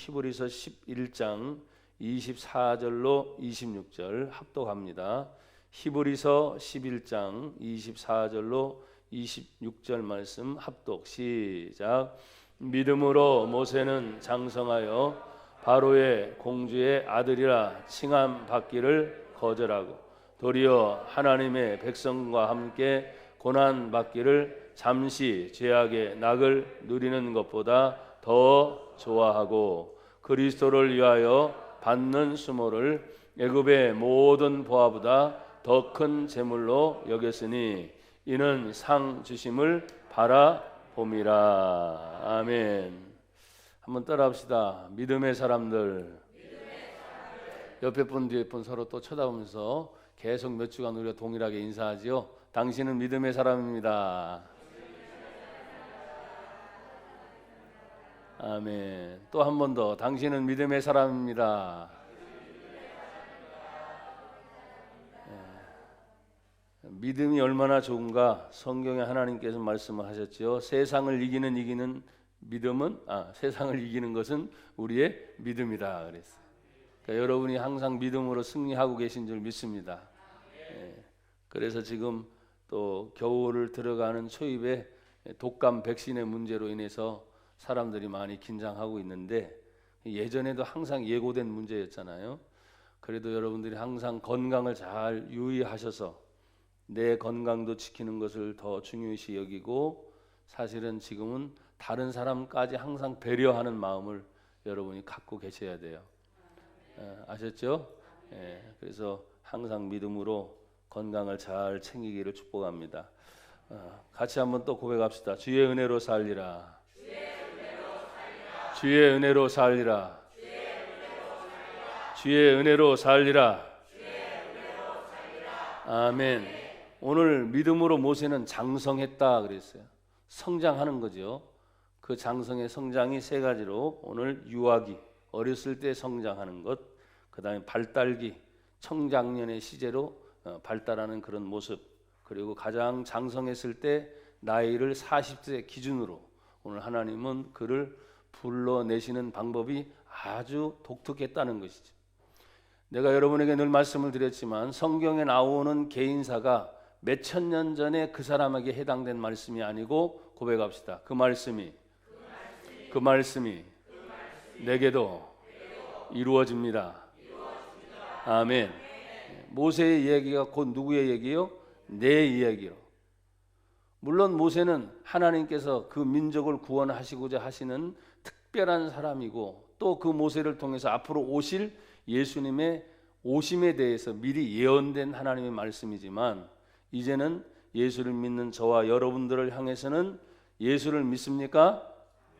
히브리서 11장 24절로 26절 합독합니다. 히브리서 11장 24절로 26절 말씀 합독 시작. 믿음으로 모세는 장성하여 바로의 공주의 아들이라 칭함 받기를 거절하고 도리어 하나님의 백성과 함께 고난 받기를 잠시 죄악의 낙을 누리는 것보다 더 좋아하고 그리스도를 위하여 받는 수모를 애굽의 모든 보화보다 더 큰 재물로 여겼으니 이는 상 주심을 바라봄이라. 아멘. 한번 따라합시다. 믿음의 사람들. 옆에 분 뒤에 분 서로 또 쳐다보면서 계속 몇 주간 우리가 동일하게 인사하지요. 당신은 믿음의 사람입니다. 아멘. 또 한 번 더. 당신은 믿음의 사람입니다. 믿음이 얼마나 좋은가 성경에 하나님께서 말씀을 하셨지요. 세상을 이기는 믿음은 세상을 이기는 것은 우리의 믿음이다 그랬어요. 그러니까 여러분이 항상 믿음으로 승리하고 계신 줄 믿습니다. 그래서 지금 또 겨울을 들어가는 초입에 독감 백신의 문제로 인해서 사람들이 많이 긴장하고 있는데 예전에도 항상 예고된 문제였잖아요. 그래도 여러분들이 항상 건강을 잘 유의하셔서 내 건강도 지키는 것을 더 중요시 여기고 사실은 지금은 다른 사람까지 항상 배려하는 마음을 여러분이 갖고 계셔야 돼요. 아셨죠? 그래서 항상 믿음으로 건강을 잘 챙기기를 축복합니다. 같이 한번 또 고백합시다. 주의 은혜로 살리라. 주의 은혜로 살리라. 주의 은혜로 살리라. 아멘. 오늘 믿음으로 모세는 장성했다 그랬어요. 성장하는 거죠. 그 장성의 성장이 세 가지로 오늘 유아기, 어렸을 때 성장하는 것, 그 다음에 발달기, 청장년의 시제로 발달하는 그런 모습, 그리고 가장 장성했을 때 나이를 40세 기준으로 오늘 하나님은 그를 불러내시는 방법이 아주 독특했다는 것이죠. 내가 여러분에게 늘 말씀을 드렸지만 성경에 나오는 개인사가 몇천 년 전에 그 사람에게 해당된 말씀이 아니고 고백합시다. 그 말씀이 내게도 이루어집니다. 아멘. 모세의 이야기가 곧 누구의 얘기요? 내 이야기요. 물론 모세는 하나님께서 그 민족을 구원하시고자 하시는 특별한 사람이고 또 그 모세를 통해서 앞으로 오실 예수님의 오심에 대해서 미리 예언된 하나님의 말씀이지만 이제는 예수를 믿는 저와 여러분들을 향해서는 예수를 믿습니까?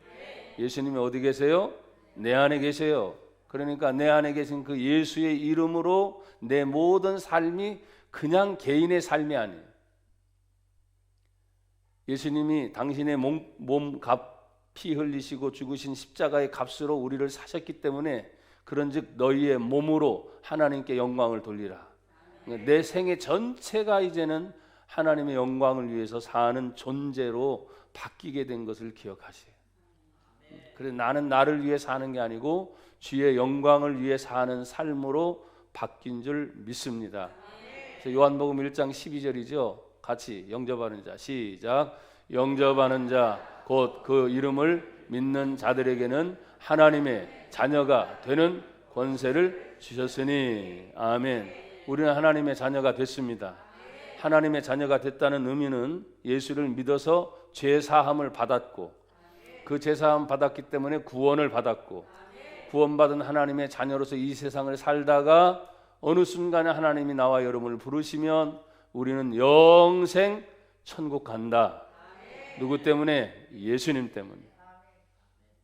네. 예수님이 어디 계세요? 내 안에 계세요. 그러니까 내 안에 계신 그 예수의 이름으로 내 모든 삶이 그냥 개인의 삶이 아니에요. 예수님이 당신의 몸 피 흘리시고 죽으신 십자가의 값으로 우리를 사셨기 때문에 그런즉 너희의 몸으로 하나님께 영광을 돌리라. 내 생애 전체가 이제는 하나님의 영광을 위해서 사는 존재로 바뀌게 된 것을 기억하세요. 그래서 나는 나를 위해 사는 게 아니고 주의 영광을 위해 사는 삶으로 바뀐 줄 믿습니다. 그래서 요한복음 1장 12절이죠. 같이 영접하는 자 시작. 영접하는 자 곧 그 이름을 믿는 자들에게는 하나님의 자녀가 되는 권세를 주셨으니 아멘. 우리는 하나님의 자녀가 됐습니다. 하나님의 자녀가 됐다는 의미는 예수를 믿어서 죄 사함을 받았고 그 죄 사함 받았기 때문에 구원을 받았고 구원받은 하나님의 자녀로서 이 세상을 살다가 어느 순간에 하나님이 나와 여러분을 부르시면 우리는 영생 천국 간다. 누구 때문에? 예수님 때문에.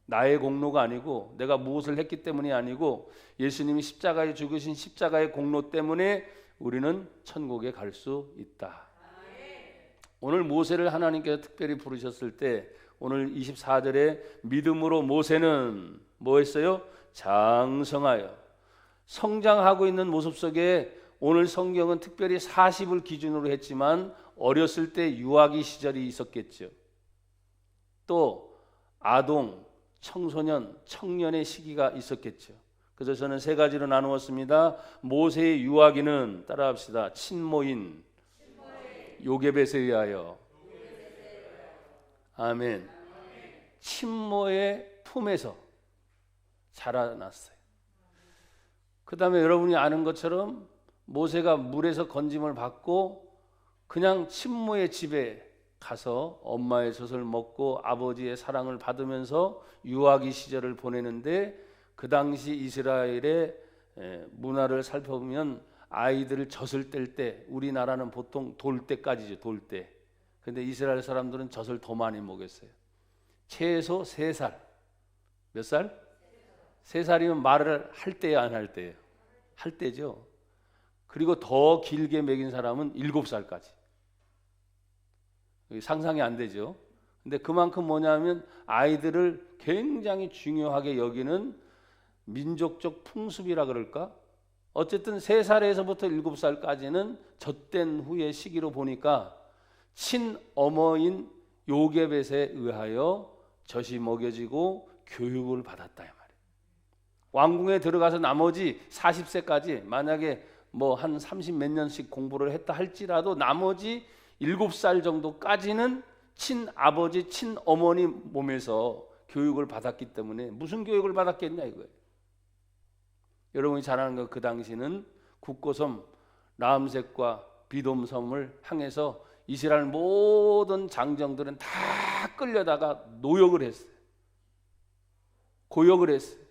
나의 공로가 아니고 내가 무엇을 했기 때문이 아니고 예수님이 십자가에 죽으신 십자가의 공로 때문에 우리는 천국에 갈 수 있다. 오늘 모세를 하나님께서 특별히 부르셨을 때 오늘 24절에 믿음으로 모세는 뭐 했어요? 장성하여 성장하고 있는 모습 속에 오늘 성경은 특별히 40을 기준으로 했지만 어렸을 때 유아기 시절이 있었겠죠. 또 아동, 청소년, 청년의 시기가 있었겠죠. 그래서 저는 세 가지로 나누었습니다. 모세의 유아기는 따라합시다. 친모인 요게벳에 의하여. 아멘. 친모의 품에서 자라났어요. 그 다음에 여러분이 아는 것처럼 모세가 물에서 건짐을 받고 그냥 친모의 집에 가서 엄마의 젖을 먹고 아버지의 사랑을 받으면서 유아기 시절을 보내는데, 그 당시 이스라엘의 문화를 살펴보면 아이들을 젖을 뗄 때, 우리나라는 보통 돌 때까지죠. 돌 때. 근데 이스라엘 사람들은 젖을 더 많이 먹였어요. 최소 3살. 몇 살? 3살이면 말을 할 때예요, 안 할 때예요? 할 때죠. 그리고 더 길게 먹인 사람은 7살까지. 상상이 안 되죠. 근데 그만큼 뭐냐면 아이들을 굉장히 중요하게 여기는 민족적 풍습이라 그럴까? 어쨌든 3살에서부터 7살까지는 젖된 후의 시기로 보니까 친어머인 요게벳에 의하여 젖이 먹여지고 교육을 받았다 이 말이에요. 왕궁에 들어가서 나머지 40세까지 만약에 뭐 한 30 몇 년씩 공부를 했다 할지라도 나머지 7살 정도까지는 친아버지, 친어머니 몸에서 교육을 받았기 때문에 무슨 교육을 받았겠냐 이거예요. 여러분이 잘 아는 거, 그 당시는 국고섬 라암색과 비돔섬을 향해서 이스라엘 모든 장정들은 다 끌려다가 노역을 했어요. 고역을 했어요.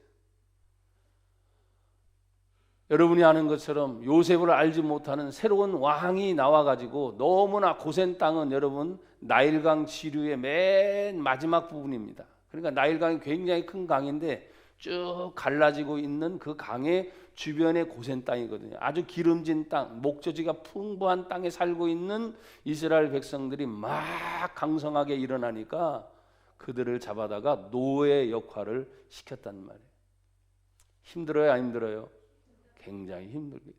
여러분이 아는 것처럼 요셉을 알지 못하는 새로운 왕이 나와가지고, 너무나 고센 땅은 여러분 나일강 지류의 맨 마지막 부분입니다. 그러니까 나일강이 굉장히 큰 강인데 쭉 갈라지고 있는 그 강의 주변에 고센 땅이거든요. 아주 기름진 땅, 목젖이가 풍부한 땅에 살고 있는 이스라엘 백성들이 막 강성하게 일어나니까 그들을 잡아다가 노예 역할을 시켰단 말이에요. 힘들어요, 안 힘들어요? 굉장히 힘들겠지.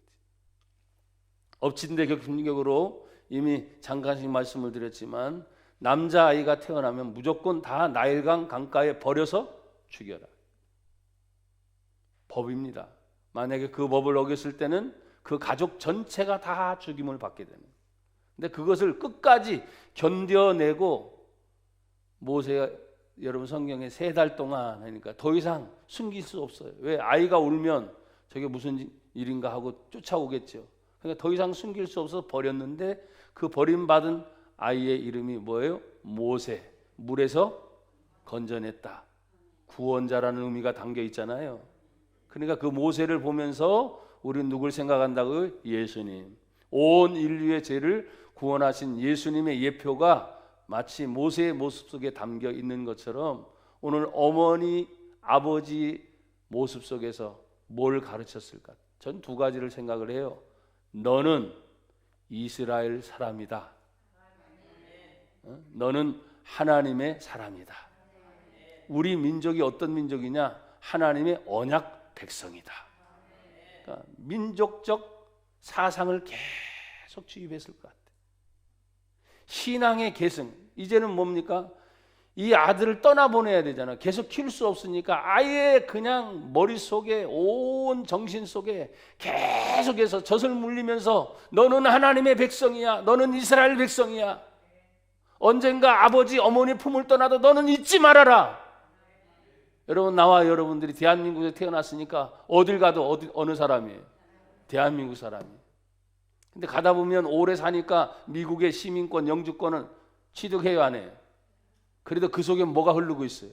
엎친 데 겹친 격으로 이미 잠깐씩 말씀을 드렸지만, 남자아이가 태어나면 무조건 다 나일강 강가에 버려서 죽여라. 법입니다. 만약에 그 법을 어겼을 때는 그 가족 전체가 다 죽임을 받게 되는. 근데 그것을 끝까지 견뎌내고 모세가 여러분 성경에 3달 동안 하니까 더 이상 숨길 수 없어요. 왜? 아이가 울면 저게 무슨 일인가 하고 쫓아오겠죠. 그러니까 더 이상 숨길 수 없어서 버렸는데, 그 버림받은 아이의 이름이 뭐예요? 모세. 물에서 건져냈다. 구원자라는 의미가 담겨 있잖아요. 그러니까 그 모세를 보면서 우리는 누굴 생각한다고요? 예수님. 온 인류의 죄를 구원하신 예수님의 예표가 마치 모세의 모습 속에 담겨 있는 것처럼, 오늘 어머니, 아버지 모습 속에서 뭘 가르쳤을까? 전 2가지를 생각을 해요. 너는 이스라엘 사람이다. 너는 하나님의 사람이다. 우리 민족이 어떤 민족이냐? 하나님의 언약 백성이다. 그러니까 민족적 사상을 계속 주입했을 것 같아요. 신앙의 계승. 이제는 뭡니까? 이 아들을 떠나보내야 되잖아. 계속 키울 수 없으니까 아예 그냥 머릿속에, 온 정신 속에 계속해서 젖을 물리면서 너는 하나님의 백성이야. 너는 이스라엘 백성이야. 언젠가 아버지, 어머니 품을 떠나도 너는 잊지 말아라. 여러분, 나와 여러분들이 대한민국에 태어났으니까 어딜 가도 어느 사람이에요? 대한민국 사람이에요. 근데 가다 보면 오래 사니까 미국의 시민권, 영주권은 취득해요, 안 해요? 그래도 그 속에 뭐가 흐르고 있어요?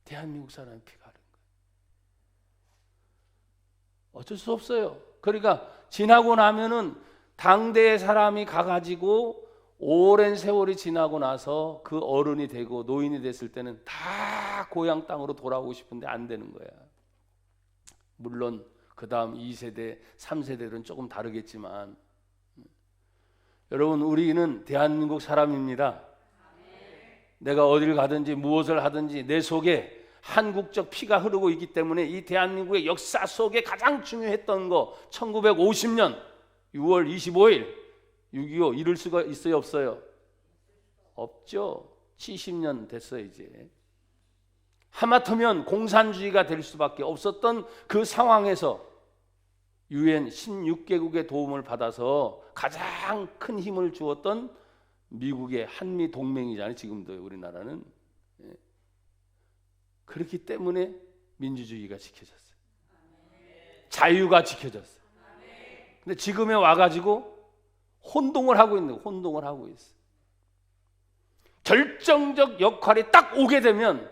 대한민국 사람의 피가 흐르는 거예요. 어쩔 수 없어요. 그러니까 지나고 나면은 당대의 사람이 가가지고 오랜 세월이 지나고 나서 그 어른이 되고 노인이 됐을 때는 다 고향 땅으로 돌아오고 싶은데 안 되는 거야. 물론 그 다음 2세대, 3세대들은 조금 다르겠지만, 여러분, 우리는 대한민국 사람입니다. 내가 어딜 가든지 무엇을 하든지 내 속에 한국적 피가 흐르고 있기 때문에 이 대한민국의 역사 속에 가장 중요했던 거, 1950년 6월 25일 6.25 이룰 수가 있어요, 없어요? 없죠. 70년 됐어요 이제. 하마터면 공산주의가 될 수밖에 없었던 그 상황에서 유엔 16개국의 도움을 받아서 가장 큰 힘을 주었던 미국의 한미 동맹이잖아요. 지금도 우리나라는. 그렇기 때문에 민주주의가 지켜졌어요. 자유가 지켜졌어요. 근데 지금에 와가지고 혼동을 하고 있는 거예요. 혼동을 하고 있어요. 결정적 역할이 딱 오게 되면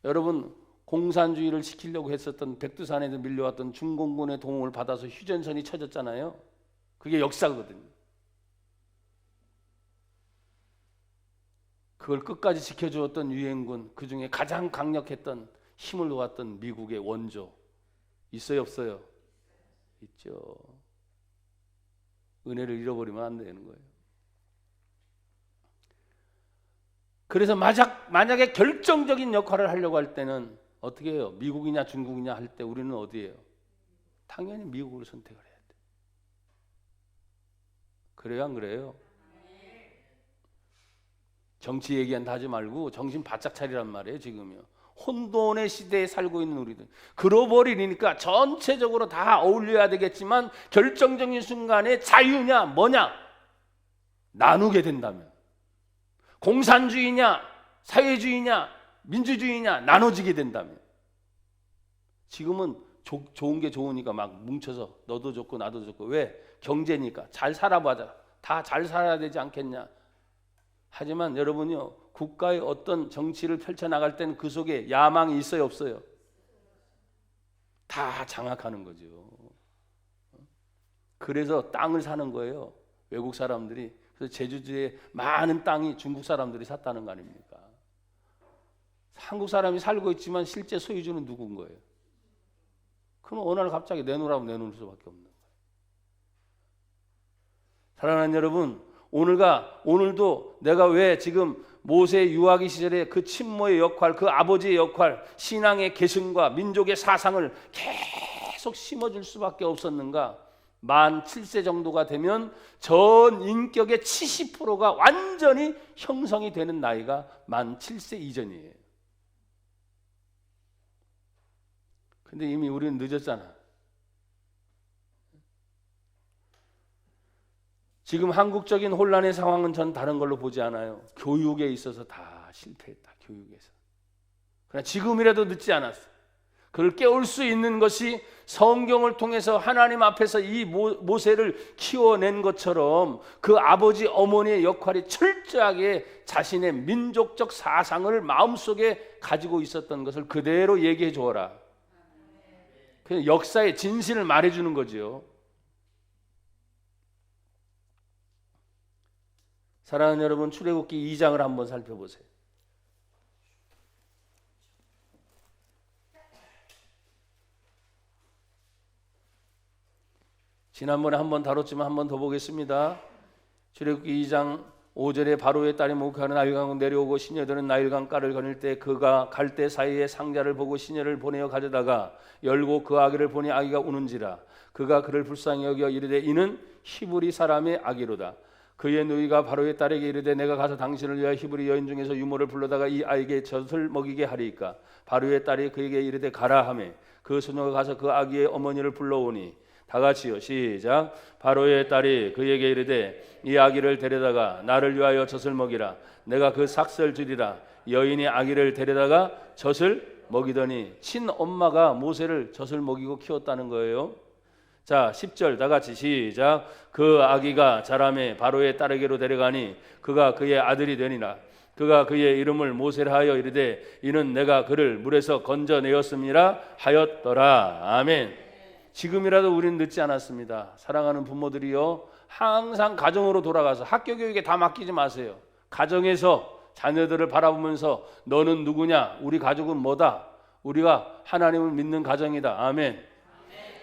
여러분, 공산주의를 지키려고 했었던 백두산에서 밀려왔던 중공군의 도움을 받아서 휴전선이 쳐졌잖아요. 그게 역사거든요. 그걸 끝까지 지켜주었던 유엔군, 그 중에 가장 강력했던 힘을 놓았던 미국의 원조 있어요 없어요? 있죠. 은혜를 잃어버리면 안 되는 거예요. 그래서 만약에 결정적인 역할을 하려고 할 때는 어떻게 해요? 미국이냐 중국이냐 할 때 우리는 어디예요? 당연히 미국을 선택을 해야 돼. 그래요 안 그래요? 정치 얘기한다 하지 말고 정신 바짝 차리란 말이에요. 지금요. 혼돈의 시대에 살고 있는 우리들. 글로벌이니까 전체적으로 다 어울려야 되겠지만 결정적인 순간에 자유냐 뭐냐 나누게 된다면, 공산주의냐 사회주의냐 민주주의냐 나눠지게 된다면, 지금은 좋은 게 좋으니까 막 뭉쳐서 너도 좋고 나도 좋고, 왜? 경제니까 잘 살아보자. 다 잘 살아야 되지 않겠냐. 하지만 여러분요, 국가의 어떤 정치를 펼쳐나갈 때는 그 속에 야망이 있어요 없어요? 다 장악하는 거죠. 그래서 땅을 사는 거예요, 외국 사람들이. 그래서 제주도에 많은 땅이 중국 사람들이 샀다는 거 아닙니까? 한국 사람이 살고 있지만 실제 소유주는 누군 거예요? 그럼 어느 날 갑자기 내놓으라고 내놓을 수밖에 없는 거예요. 사랑하는 여러분, 오늘도 내가 왜 지금 모세 유아기 시절에 그 친모의 역할, 그 아버지의 역할, 신앙의 계승과 민족의 사상을 계속 심어줄 수밖에 없었는가? 만 7세 정도가 되면 전 인격의 70%가 완전히 형성이 되는 나이가 만 7세 이전이에요. 근데 이미 우리는 늦었잖아. 지금 한국적인 혼란의 상황은 전 다른 걸로 보지 않아요. 교육에 있어서 다 실패했다. 교육에서. 그러나 지금이라도 늦지 않았어. 그걸 깨울 수 있는 것이 성경을 통해서 하나님 앞에서 이 모세를 키워낸 것처럼 그 아버지 어머니의 역할이 철저하게 자신의 민족적 사상을 마음속에 가지고 있었던 것을 그대로 얘기해 주어라. 그냥 역사의 진실을 말해주는 거죠. 사랑하는 여러분, 출애굽기 2장을 한번 살펴보세요. 지난번에 한번 다뤘지만 한번 더 보겠습니다. 출애굽기 2장 5절에 바로의 딸이 목욕하는 나일강을 내려오고 시녀들은 나일강 가를 거닐 때 그가 갈대 사이에 상자를 보고 시녀를 보내어 가져다가 열고 그 아기를 보니 아기가 우는지라. 그가 그를 불쌍히 여겨 이르되 이는 히브리 사람의 아기로다. 그의 누이가 바로의 딸에게 이르되 내가 가서 당신을 위하여 히브리 여인 중에서 유모를 불러다가 이 아이에게 젖을 먹이게 하리이까. 바로의 딸이 그에게 이르되 가라 하매 그 소녀가 가서 그 아기의 어머니를 불러오니, 다 같이요 시작. 바로의 딸이 그에게 이르되 이 아기를 데려다가 나를 위하여 젖을 먹이라. 내가 그 삭설 주리라. 여인이 아기를 데려다가 젖을 먹이더니 친엄마가 모세를 젖을 먹이고 키웠다는 거예요. 자 10절 다 같이 시작. 그 아기가 자라매 바로의 딸에게로 데려가니 그가 그의 아들이 되니라. 그가 그의 이름을 모세라 하여 이르되 이는 내가 그를 물에서 건져내었음이라 하였더라. 아멘. 지금이라도 우리는 늦지 않았습니다. 사랑하는 부모들이요, 항상 가정으로 돌아가서 학교 교육에 다 맡기지 마세요. 가정에서 자녀들을 바라보면서 너는 누구냐? 우리 가족은 뭐다? 우리가 하나님을 믿는 가정이다. 아멘.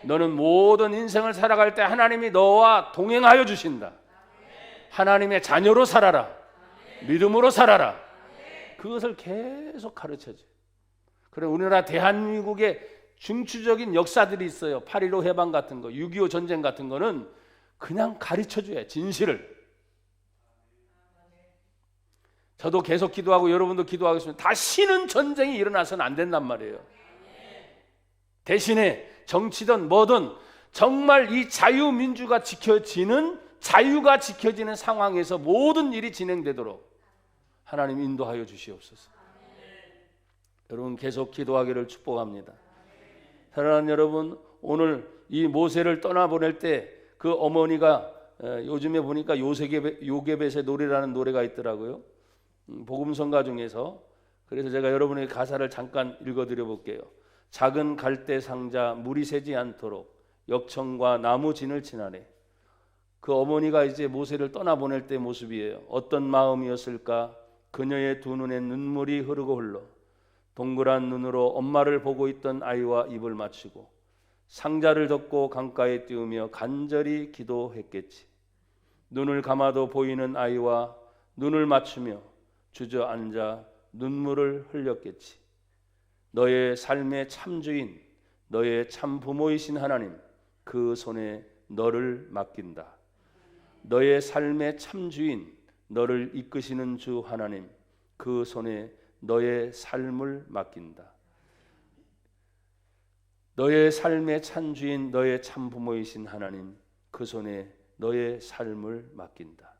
너는 모든 인생을 살아갈 때 하나님이 너와 동행하여 주신다. 하나님의 자녀로 살아라. 믿음으로 살아라. 그것을 계속 가르쳐줘. 그래, 우리나라 대한민국의 중추적인 역사들이 있어요. 8.15 해방 같은 거, 6.25 전쟁 같은 거는 그냥 가르쳐줘야 진실을. 저도 계속 기도하고 여러분도 기도하겠습니다. 다시는 전쟁이 일어나서는 안 된단 말이에요. 대신에 정치든 뭐든 정말 이 자유민주가 지켜지는, 자유가 지켜지는 상황에서 모든 일이 진행되도록 하나님 인도하여 주시옵소서. 여러분 계속 기도하기를 축복합니다. 사랑하는 여러분, 오늘 이 모세를 떠나보낼 때 그 어머니가 요즘에 보니까 요게벳의 노래라는 노래가 있더라고요. 복음성가 중에서. 그래서 제가 여러분에게 가사를 잠깐 읽어드려 볼게요. 작은 갈대 상자 물이 새지 않도록 역청과 나무 진을 지나래. 그 어머니가 이제 모세를 떠나보낼 때 모습이에요. 어떤 마음이었을까? 그녀의 두 눈에 눈물이 흐르고 흘러 동그란 눈으로 엄마를 보고 있던 아이와 입을 맞추고 상자를 덮고 강가에 띄우며 간절히 기도했겠지. 눈을 감아도 보이는 아이와 눈을 맞추며 주저앉아 눈물을 흘렸겠지. 너의 삶의 참주인, 너의 참 부모이신 하나님, 그 손에 너를 맡긴다. 너의 삶의 참주인, 너를 이끄시는 주 하나님, 그 손에 너의 삶을 맡긴다. 너의 삶의 참주인, 너의 참부모이신 하나님, 그 손에 너의 삶을 맡긴다.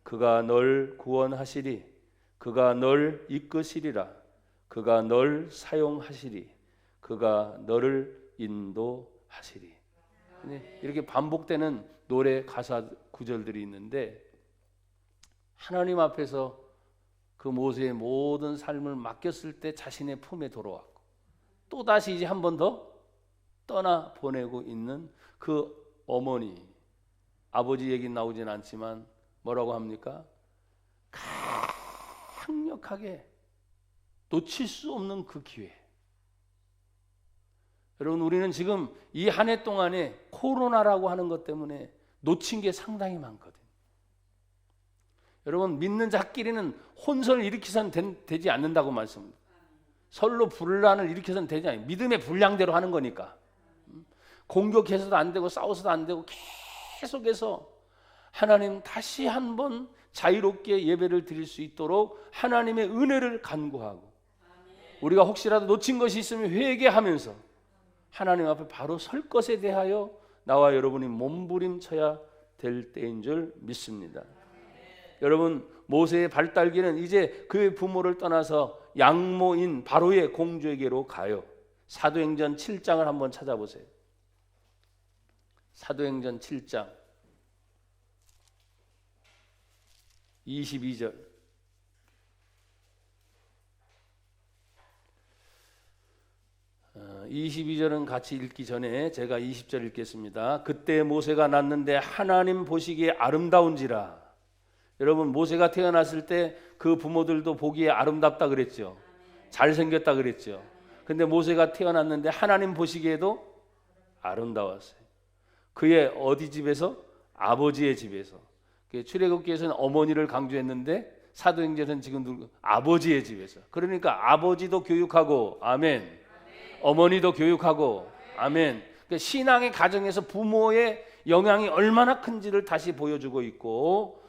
그가 널 구원하시리, 그가 널 이끄시리라, 그가 널 사용하시리, 그가 너를 인도하시리. 이렇게 반복되는 노래 가사 구절들이 있는데, 하나님 앞에서 그 모세의 모든 삶을 맡겼을 때 자신의 품에 돌아왔고, 또다시 이제 한 번 더 떠나 보내고 있는 그 어머니, 아버지 얘기는 나오진 않지만 뭐라고 합니까? 강력하게 놓칠 수 없는 그 기회. 여러분, 우리는 지금 이 한 해 동안에 코로나라고 하는 것 때문에 놓친 게 상당히 많거든요. 여러분, 믿는 자끼리는 혼선을 일으키서는 되지 않는다고 말씀합니다. 서로 분란을 일으켜서는 되지 않아요. 믿음의 분량대로 하는 거니까. 공격해서도 안 되고 싸워서도 안 되고 계속해서 하나님 다시 한번 자유롭게 예배를 드릴 수 있도록 하나님의 은혜를 간구하고, 우리가 혹시라도 놓친 것이 있으면 회개하면서 하나님 앞에 바로 설 것에 대하여 나와 여러분이 몸부림쳐야 될 때인 줄 믿습니다. 여러분, 모세의 발달기는 이제 그의 부모를 떠나서 양모인 바로의 공주에게로 가요. 사도행전 7장을 한번 찾아보세요. 사도행전 7장 22절. 어, 22절은 같이 읽기 전에 제가 20절 읽겠습니다. 그때 모세가 낳는데 하나님 보시기에 아름다운지라. 여러분, 모세가 태어났을 때 그 부모들도 보기에 아름답다 그랬죠. 잘생겼다 그랬죠. 근데 모세가 태어났는데 하나님 보시기에도 아름다웠어요. 그의 어디 집에서? 아버지의 집에서. 출애굽기에서는 어머니를 강조했는데 사도행전은 지금 아버지의 집에서. 그러니까 아버지도 교육하고, 아멘. 어머니도 교육하고, 아멘. 그러니까 신앙의 가정에서 부모의 영향이 얼마나 큰지를 다시 보여주고 있고,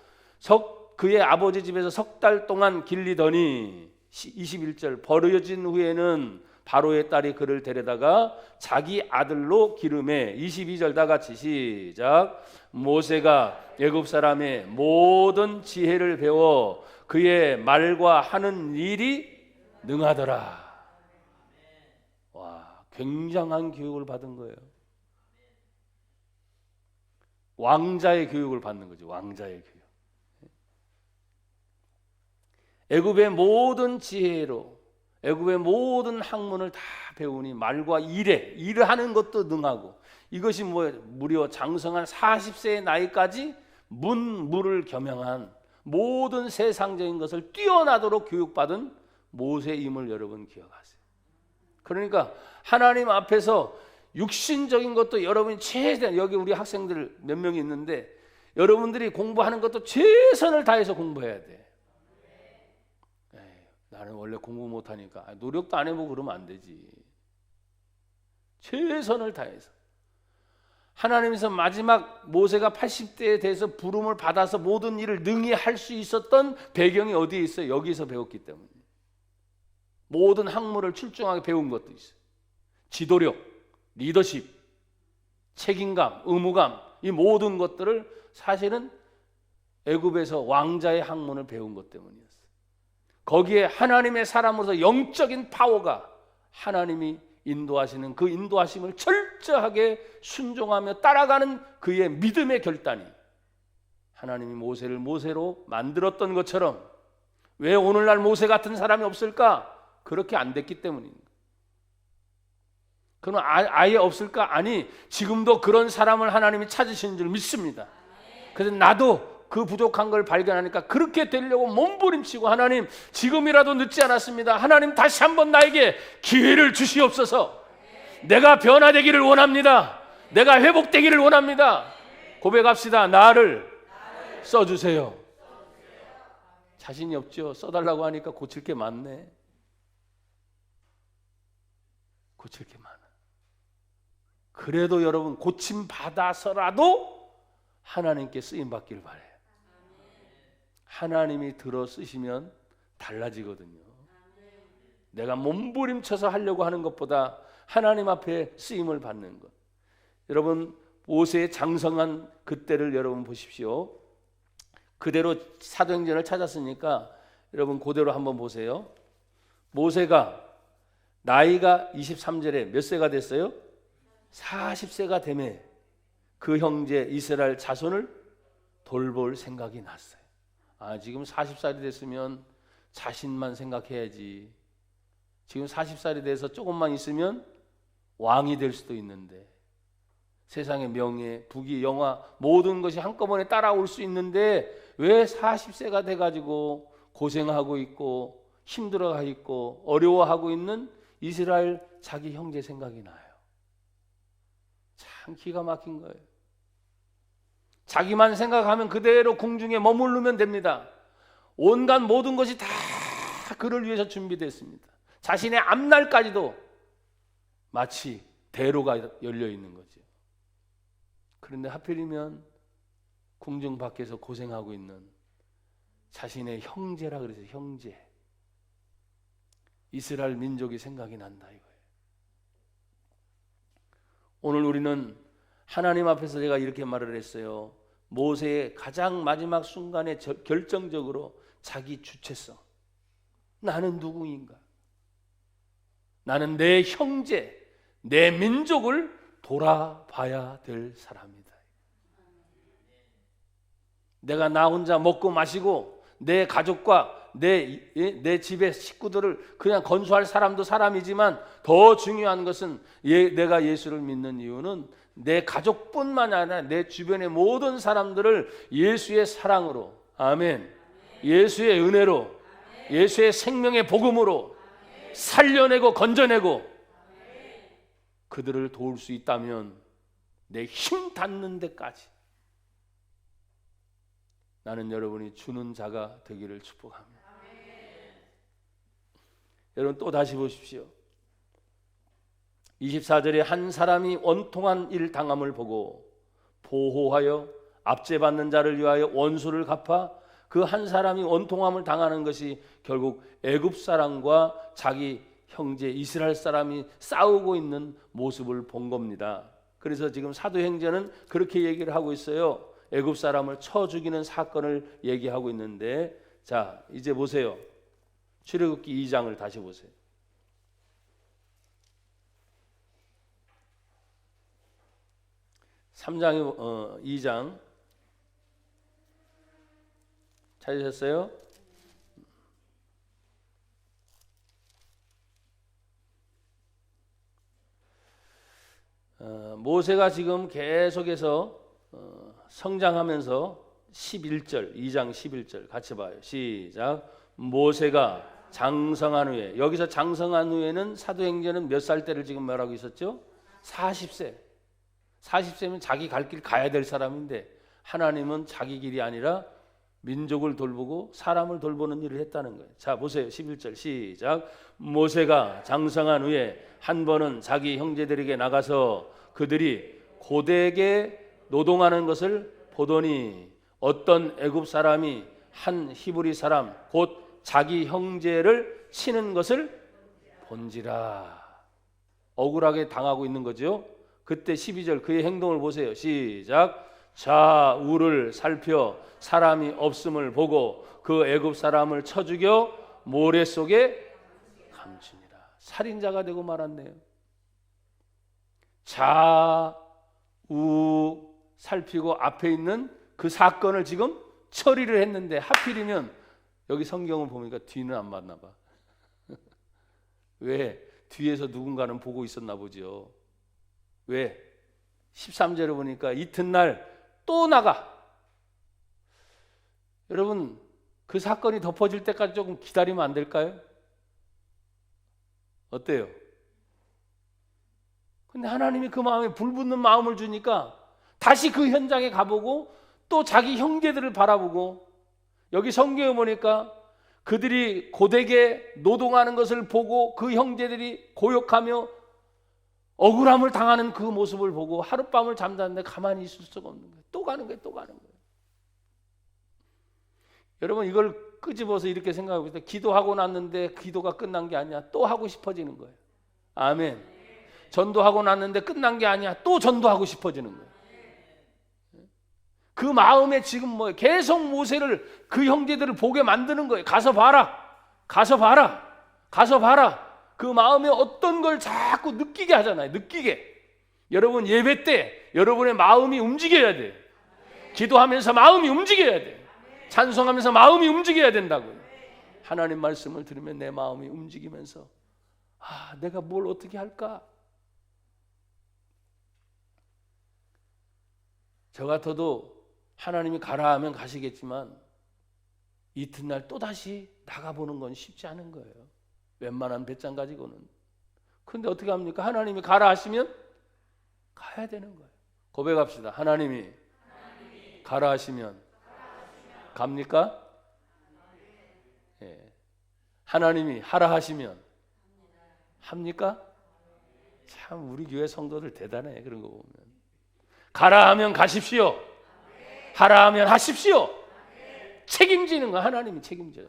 그의 아버지 집에서 석 달 동안 길리더니 21절, 버려진 후에는 바로의 딸이 그를 데려다가 자기 아들로 기름해. 22절 다 같이 시작. 모세가 애굽 사람의 모든 지혜를 배워 그의 말과 하는 일이 능하더라. 와, 굉장한 교육을 받은 거예요. 왕자의 교육을 받는 거죠. 왕자의 교육. 애굽의 모든 지혜로 애굽의 모든 학문을 다 배우니 말과 일을 하는 것도 능하고, 이것이 무려 장성한 40세의 나이까지 문무를 겸양한 모든 세상적인 것을 뛰어나도록 교육받은 모세임을 여러분 기억하세요. 그러니까 하나님 앞에서 육신적인 것도 여러분이 최대한, 여기 우리 학생들 몇 명이 있는데 여러분들이 공부하는 것도 최선을 다해서 공부해야 돼. 나는 원래 공부 못하니까 노력도 안 해보고 그러면 안 되지. 최선을 다해서 하나님께서 마지막 모세가 80대에 대해서 부름을 받아서 모든 일을 능히 할 수 있었던 배경이 어디에 있어요? 여기서 배웠기 때문에. 모든 학문을 출중하게 배운 것도 있어요. 지도력, 리더십, 책임감, 의무감, 이 모든 것들을 사실은 애굽에서 왕자의 학문을 배운 것 때문이었어요. 거기에 하나님의 사람으로서 영적인 파워가 하나님이 인도하시는 그 인도하심을 철저하게 순종하며 따라가는 그의 믿음의 결단이 하나님이 모세를 모세로 만들었던 것처럼 왜 오늘날 모세 같은 사람이 없을까? 그렇게 안 됐기 때문입니다. 그럼 아예 없을까? 아니, 지금도 그런 사람을 하나님이 찾으시는 줄 믿습니다. 그래서 나도 그 부족한 걸 발견하니까 그렇게 되려고 몸부림치고 하나님 지금이라도 늦지 않았습니다. 하나님 다시 한번 나에게 기회를 주시옵소서. 내가 변화되기를 원합니다. 내가 회복되기를 원합니다. 고백합시다. 나를 써주세요. 자신이 없죠. 써달라고 하니까 고칠 게 많네. 고칠 게 많아. 그래도 여러분 고침 받아서라도 하나님께 쓰임 받기를 바래요. 하나님이 들어 쓰시면 달라지거든요. 내가 몸부림쳐서 하려고 하는 것보다 하나님 앞에 쓰임을 받는 것. 여러분 모세의 장성한 그때를 여러분 보십시오. 그대로 사도행전을 찾았으니까 여러분 그대로 한번 보세요. 모세가 나이가 23절에 몇 세가 됐어요? 40세가 되매 그 형제 이스라엘 자손을 돌볼 생각이 났어요. 지금 40살이 됐으면 자신만 생각해야지. 지금 40살이 돼서 조금만 있으면 왕이 될 수도 있는데 세상의 명예, 부귀, 영화 모든 것이 한꺼번에 따라올 수 있는데 왜 40세가 돼가지고 고생하고 있고 힘들어가 있고 어려워하고 있는 이스라엘 자기 형제 생각이 나요. 참 기가 막힌 거예요. 자기만 생각하면 그대로 궁중에 머무르면 됩니다. 온갖 모든 것이 다 그를 위해서 준비됐습니다. 자신의 앞날까지도 마치 대로가 열려 있는 거죠. 그런데 하필이면 궁중 밖에서 고생하고 있는 자신의 형제라 그래서 형제, 이스라엘 민족이 생각이 난다 이거예요. 오늘 우리는 하나님 앞에서 제가 이렇게 말을 했어요. 모세의 가장 마지막 순간에 결정적으로 자기 주체성. 나는 누구인가? 나는 내 형제, 내 민족을 돌아봐야 될 사람이다. 내가 나 혼자 먹고 마시고 내 가족과 내 집의 식구들을 그냥 건수할 사람도 사람이지만 더 중요한 것은 내가 예수를 믿는 이유는 내 가족뿐만 아니라 내 주변의 모든 사람들을 예수의 사랑으로, 아멘, 예수의 은혜로, 예수의 생명의 복음으로 살려내고 건져내고 그들을 도울 수 있다면 내 힘 닿는 데까지 나는 여러분이 주는 자가 되기를 축복합니다. 여러분 또 다시 보십시오. 24절에 한 사람이 원통한 일 당함을 보고 보호하여 압제받는 자를 위하여 원수를 갚아 그 한 사람이 원통함을 당하는 것이 결국 애굽 사람과 자기 형제 이스라엘 사람이 싸우고 있는 모습을 본 겁니다. 그래서 지금 사도행전은 그렇게 얘기를 하고 있어요. 애굽 사람을 쳐 죽이는 사건을 얘기하고 있는데, 자 이제 보세요. 출애굽기 2장을 다시 보세요. 3장에 2장 찾으셨어요? 모세가 지금 계속해서 성장하면서 11절, 2장 11절 같이 봐요. 시작. 모세가 장성한 후에, 여기서 장성한 후에는 사도행전은 몇 살 때를 지금 말하고 있었죠? 40세. 40세면 자기 갈 길 가야 될 사람인데 하나님은 자기 길이 아니라 민족을 돌보고 사람을 돌보는 일을 했다는 거예요. 자 보세요. 11절 시작. 모세가 장성한 후에 한 번은 자기 형제들에게 나가서 그들이 고되게 노동하는 것을 보더니 어떤 애굽 사람이 한 히브리 사람 곧 자기 형제를 치는 것을 본지라. 억울하게 당하고 있는 거죠. 그때 12절 그의 행동을 보세요. 시작. 좌우를 살펴 사람이 없음을 보고 그 애굽 사람을 쳐 죽여 모래 속에 감추니라. 살인자가 되고 말았네요. 좌우 살피고 앞에 있는 그 사건을 지금 처리를 했는데 하필이면 여기 성경을 보니까 뒤는 안 봤나 봐. 왜? 뒤에서 누군가는 보고 있었나 보죠. 왜? 13절에 보니까 이튿날 또 나가. 여러분, 그 사건이 덮어질 때까지 조금 기다리면 안 될까요? 어때요? 근데 하나님이 그 마음에 불붙는 마음을 주니까 다시 그 현장에 가보고 또 자기 형제들을 바라보고, 여기 성경에 보니까 그들이 고되게 노동하는 것을 보고 그 형제들이 고욕하며 억울함을 당하는 그 모습을 보고 하룻밤을 잠자는데 가만히 있을 수가 없는 거예요. 또 가는 거예요. 또 가는 거예요. 여러분, 이걸 끄집어서 이렇게 생각하고 있어요. 기도하고 났는데 기도가 끝난 게 아니야. 또 하고 싶어지는 거예요. 아멘. 전도하고 났는데 끝난 게 아니야. 또 전도하고 싶어지는 거예요. 그 마음에 지금 뭐 계속 모세를, 그 형제들을 보게 만드는 거예요. 가서 봐라. 가서 봐라. 가서 봐라. 그 마음에 어떤 걸 자꾸 느끼게 하잖아요. 느끼게. 여러분, 예배 때 여러분의 마음이 움직여야 돼요. 기도하면서 마음이 움직여야 돼요. 찬송하면서 마음이 움직여야 된다고요. 하나님 말씀을 들으면 내 마음이 움직이면서 내가 뭘 어떻게 할까? 저 같아도 하나님이 가라 하면 가시겠지만 이튿날 또다시 나가보는 건 쉽지 않은 거예요. 웬만한 배짱 가지고는. 그런데 어떻게 합니까? 하나님이 가라 하시면 가야 되는 거예요. 고백합시다. 하나님이 가라 하시면 갑니까? 예. 하나님이 하라 하시면 합니까? 참 우리 교회 성도들 대단해. 그런 거 보면. 가라 하면 가십시오. 하라 하면 하십시오. 책임지는 거 하나님이 책임져요.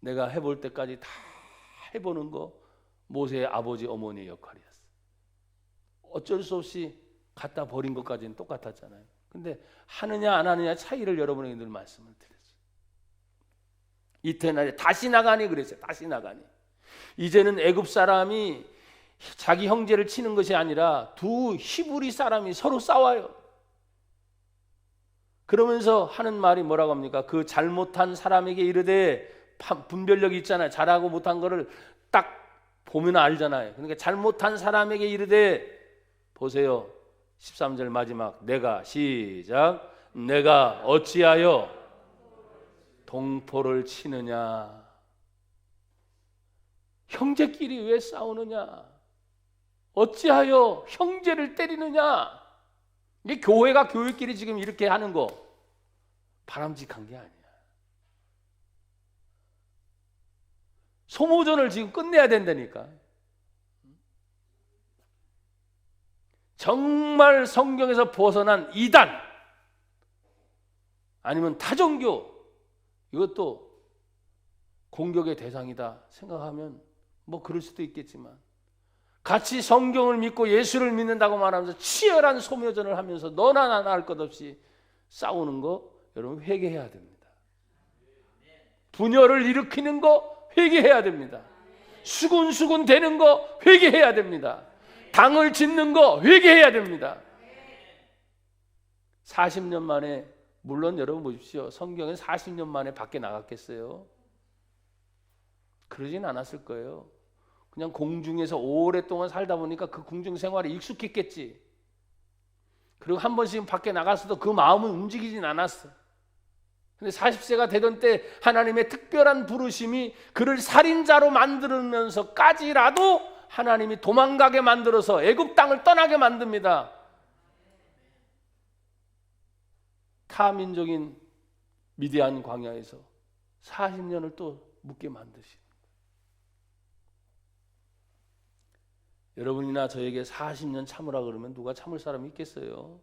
내가 해볼 때까지 다 해보는 거 모세의 아버지 어머니의 역할이었어. 어쩔 수 없이 갖다 버린 것까지는 똑같았잖아요. 근데 하느냐 안 하느냐 차이를 여러분에게 늘 말씀을 드렸어요. 이튿날에 다시 나가니 그랬어요. 다시 나가니. 이제는 애굽 사람이 자기 형제를 치는 것이 아니라 두 히브리 사람이 서로 싸워요. 그러면서 하는 말이 뭐라고 합니까? 그 잘못한 사람에게 이르되, 분별력이 있잖아요. 잘하고 못한 거를 딱 보면 알잖아요. 그러니까 잘못한 사람에게 이르되, 보세요. 13절 마지막, 내가 시작. 내가 어찌하여 동포를 치느냐? 형제끼리 왜 싸우느냐? 어찌하여 형제를 때리느냐? 이게 교회가 교회끼리 지금 이렇게 하는 거 바람직한 게 아니야. 소모전을 지금 끝내야 된다니까. 정말 성경에서 벗어난 이단 아니면 타종교, 이것도 공격의 대상이다 생각하면 뭐 그럴 수도 있겠지만, 같이 성경을 믿고 예수를 믿는다고 말하면서 치열한 소모전을 하면서 너나 나나 할 것 없이 싸우는 거 여러분 회개해야 됩니다. 분열을 일으키는 거 회개해야 됩니다. 수군수군 되는 거 회개해야 됩니다. 당을 짓는 거 회개해야 됩니다. 40년 만에, 물론 여러분 보십시오. 성경은 40년 만에 밖에 나갔겠어요? 그러진 않았을 거예요. 그냥 공중에서 오랫동안 살다 보니까 그 궁중 생활에 익숙했겠지. 그리고 한 번씩 밖에 나갔어도 그 마음은 움직이진 않았어. 근데 40세가 되던 때 하나님의 특별한 부르심이 그를 살인자로 만들면서까지라도 하나님이 도망가게 만들어서 애굽 땅을 떠나게 만듭니다. 타민족인 미디안 광야에서 40년을 또 묵게 만드시. 여러분이나 저에게 40년 참으라 그러면 누가 참을 사람이 있겠어요?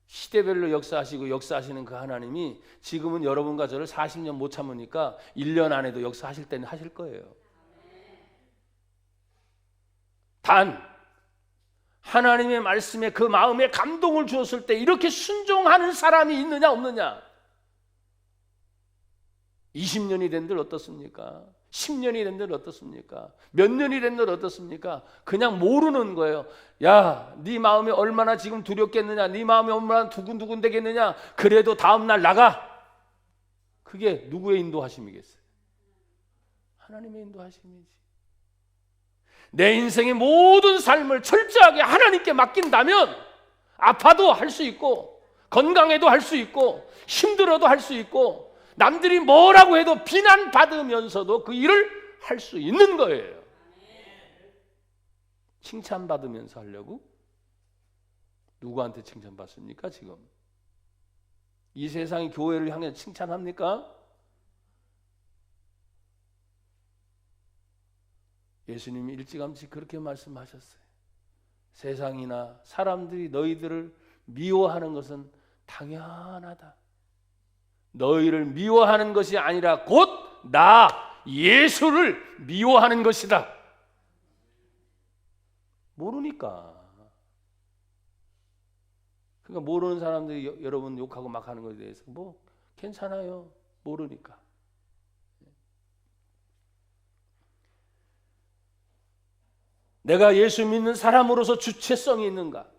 시대별로 역사하시고 역사하시는 그 하나님이 지금은 여러분과 저를 40년 못 참으니까 1년 안에도 역사하실 때는 하실 거예요. 단 하나님의 말씀에 그 마음에 감동을 주었을 때 이렇게 순종하는 사람이 있느냐 없느냐. 20년이 된들 어떻습니까? 10년이 된들 어떻습니까? 몇 년이 된들 어떻습니까? 그냥 모르는 거예요. 야, 네 마음이 얼마나 지금 두렵겠느냐, 네 마음이 얼마나 두근두근 되겠느냐. 그래도 다음 날 나가. 그게 누구의 인도하심이겠어요? 하나님의 인도하심이지. 내 인생의 모든 삶을 철저하게 하나님께 맡긴다면 아파도 할 수 있고 건강해도 할 수 있고 힘들어도 할 수 있고 남들이 뭐라고 해도 비난받으면서도 그 일을 할 수 있는 거예요. 칭찬받으면서 하려고? 누구한테 칭찬받습니까 지금? 이 세상이 교회를 향해 칭찬합니까? 예수님이 일찌감치 그렇게 말씀하셨어요. 세상이나 사람들이 너희들을 미워하는 것은 당연하다. 너희를 미워하는 것이 아니라 곧 나 예수를 미워하는 것이다. 모르니까. 그러니까 모르는 사람들이 여러분 욕하고 막 하는 것에 대해서 뭐 괜찮아요. 모르니까. 내가 예수 믿는 사람으로서 주체성이 있는가?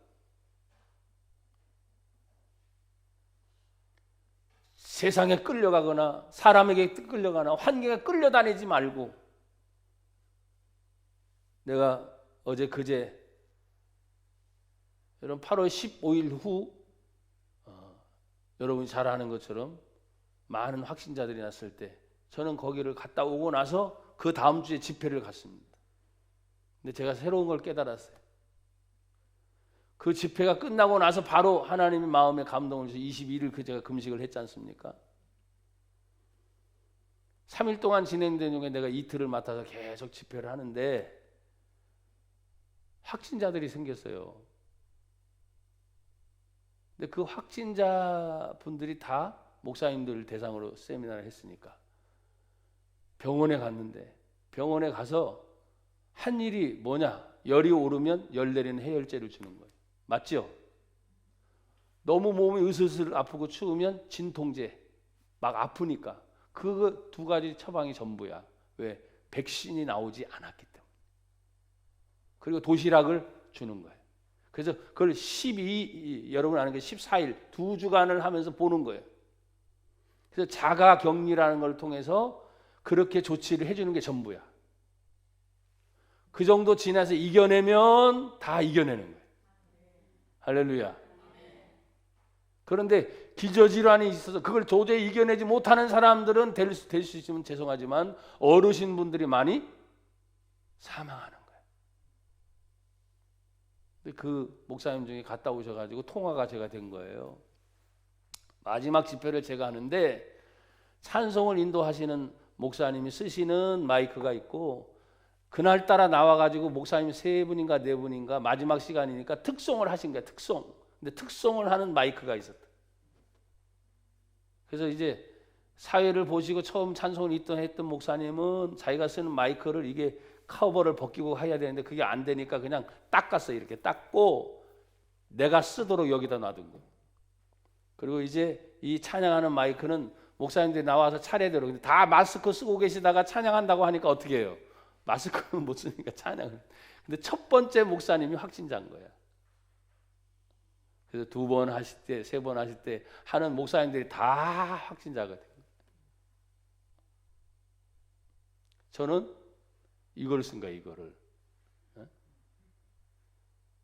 세상에 끌려가거나 사람에게 끌려가거나 환경에 끌려다니지 말고 내가 어제 그제 여러분 8월 15일 후 여러분이 잘 아는 것처럼 많은 확진자들이 났을 때 저는 거기를 갔다 오고 나서 그 다음 주에 집회를 갔습니다. 근데 제가 새로운 걸 깨달았어요. 그 집회가 끝나고 나서 바로 하나님의 마음에 감동을 주셔서 22일 그 제가 금식을 했지 않습니까? 3일 동안 진행된 중에 내가 이틀을 맡아서 계속 집회를 하는데 확진자들이 생겼어요. 근데 그 확진자 분들이 다 목사님들 대상으로 세미나를 했으니까 병원에 갔는데 병원에 가서 한 일이 뭐냐? 열이 오르면 열 내리는 해열제를 주는 거예요. 맞죠? 너무 몸이 으슬으슬 아프고 추우면 진통제 막 아프니까 그 두 가지 처방이 전부야. 왜? 백신이 나오지 않았기 때문에. 그리고 도시락을 주는 거예요. 그래서 그걸 여러분 아는 게 14일 2주간을 하면서 보는 거예요. 그래서 자가 격리라는 걸 통해서 그렇게 조치를 해주는 게 전부야. 그 정도 지나서 이겨내면 다 이겨내는 거예요. 할렐루야. 그런데 기저질환이 있어서 그걸 도저히 이겨내지 못하는 사람들은 될 수 있으면 죄송하지만 어르신분들이 많이 사망하는 거예요. 근데 그 목사님 중에 갔다 오셔가지고 통화가 제가 된 거예요. 마지막 집회를 제가 하는데 찬송을 인도하시는 목사님이 쓰시는 마이크가 있고 그날따라 나와가지고 목사님 3분인가 4분인가 마지막 시간이니까 특송을 하신 거야. 특송. 근데 특송을 하는 마이크가 있었다. 그래서 이제 사회를 보시고 처음 찬송을 했던 목사님은 자기가 쓰는 마이크를 이게 커버를 벗기고 해야 되는데 그게 안 되니까 그냥 닦았어요. 이렇게 닦고 내가 쓰도록 여기다 놔둔 거예요. 그리고 이제 이 찬양하는 마이크는 목사님들이 나와서 차례대로 근데 다 마스크 쓰고 계시다가 찬양한다고 하니까 어떻게 해요? 마스크는 못 쓰니까 찬양을. 근데 첫 번째 목사님이 확진자인 거야. 그래서 2번 하실 때, 3번 하실 때 하는 목사님들이 다 확진자가 돼요. 저는 이걸 쓴 거야, 이거를.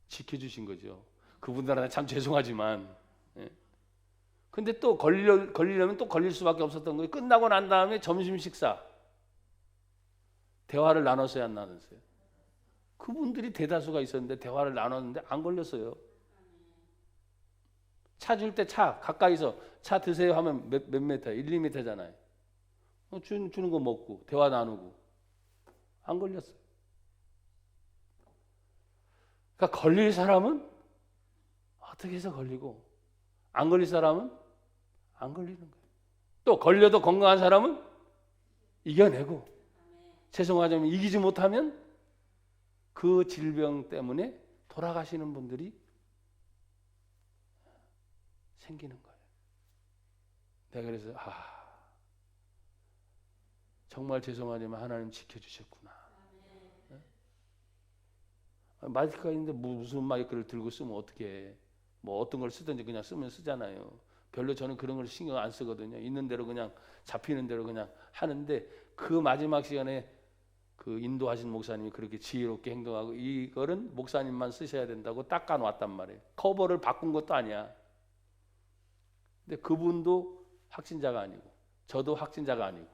지켜주신 거죠. 그분들한테 참 죄송하지만. 근데 또 걸리려면 또 걸릴 수밖에 없었던 거예요. 끝나고 난 다음에 점심 식사. 대화를 나눴어요, 안 나눴어요? 그분들이 대다수가 있었는데 대화를 나눴는데 안 걸렸어요. 차 줄 때 차 가까이서 차 드세요 하면 몇 미터? 1, 2m잖아요. 주는 거 먹고 대화 나누고 안 걸렸어요. 그러니까 걸릴 사람은 어떻게 해서 걸리고 안 걸릴 사람은 안 걸리는 거예요. 또 걸려도 건강한 사람은 이겨내고 죄송하자면 이기지 못하면 그 질병 때문에 돌아가시는 분들이 생기는 거예요. 내가 그래서 정말 죄송하지만 하나님 지켜주셨구나. 마이크가 있는데 무슨 마이크를 들고 쓰면 어떻게 해. 뭐 어떤 걸 쓰든지 그냥 쓰면 쓰잖아요. 별로 저는 그런 걸 신경 안 쓰거든요. 있는 대로 그냥 잡히는 대로 그냥 하는데 그 마지막 시간에 그 인도하신 목사님이 그렇게 지혜롭게 행동하고 이거는 목사님만 쓰셔야 된다고 닦아놨단 말이에요. 커버를 바꾼 것도 아니야. 근데 그분도 확진자가 아니고 저도 확진자가 아니고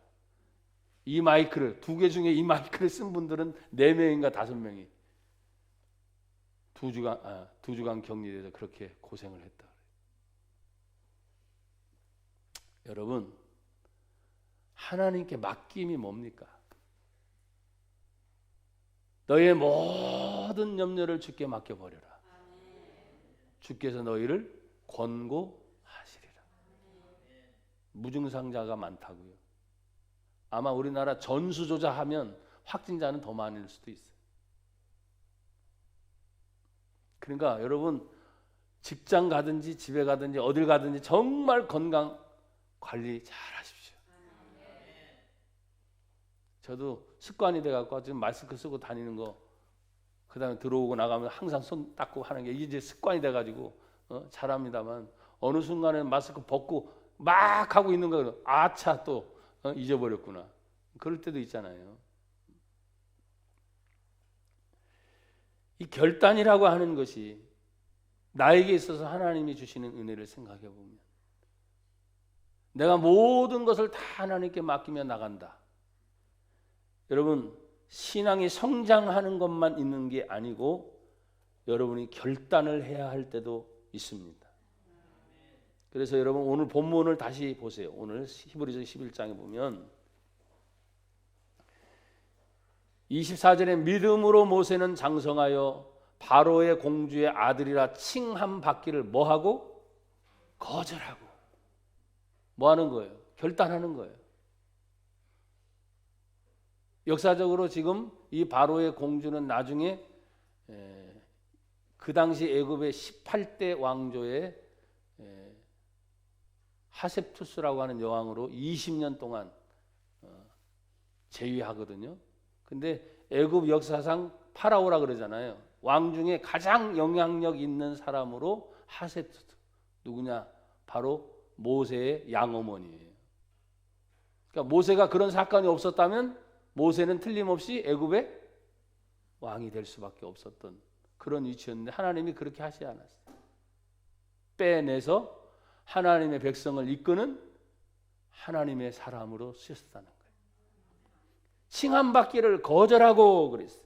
이 마이크를 2개 중에 이 마이크를 쓴 분들은 4명인가 5명이 2주간 격리돼서 그렇게 고생을 했다. 여러분, 하나님께 맡김이 뭡니까? 너의 모든 염려를 주께 맡겨버려라. 주께서 너희를 권고하시리라. 무증상자가 많다고요. 아마 우리나라 전수조사하면 확진자는 더 많을 수도 있어요. 그러니까 여러분 직장 가든지 집에 가든지 어딜 가든지 정말 건강 관리 잘 하십시오. 저도 습관이 돼갖고 지금 마스크 쓰고 다니는 거 그 다음에 들어오고 나가면 항상 손 닦고 하는 게 이제 습관이 돼가지고 잘합니다만 어느 순간에 마스크 벗고 막 하고 있는 거 아차 또 잊어버렸구나. 그럴 때도 있잖아요. 이 결단이라고 하는 것이 나에게 있어서 하나님이 주시는 은혜를 생각해 보면 내가 모든 것을 다 하나님께 맡기며 나간다. 여러분 신앙이 성장하는 것만 있는 게 아니고 여러분이 결단을 해야 할 때도 있습니다. 그래서 여러분 오늘 본문을 다시 보세요. 오늘 히브리서 11장에 보면 24절에 믿음으로 모세는 장성하여 바로의 공주의 아들이라 칭함 받기를 뭐하고? 거절하고. 뭐 하는 거예요? 결단하는 거예요. 역사적으로 지금 이 바로의 공주는 나중에 그 당시 애굽의 18대 왕조의 하셉투스라고 하는 여왕으로 20년 동안 재위하거든요. 근데 애굽 역사상 파라오라 그러잖아요. 왕 중에 가장 영향력 있는 사람으로 하셉투스 누구냐? 바로 모세의 양어머니예요. 그러니까 모세가 그런 사건이 없었다면 모세는 틀림없이 애굽의 왕이 될 수밖에 없었던 그런 위치였는데 하나님이 그렇게 하지 않았어요. 빼내서 하나님의 백성을 이끄는 하나님의 사람으로 쓰셨다는 거예요. 칭함받기를 거절하고 그랬어요.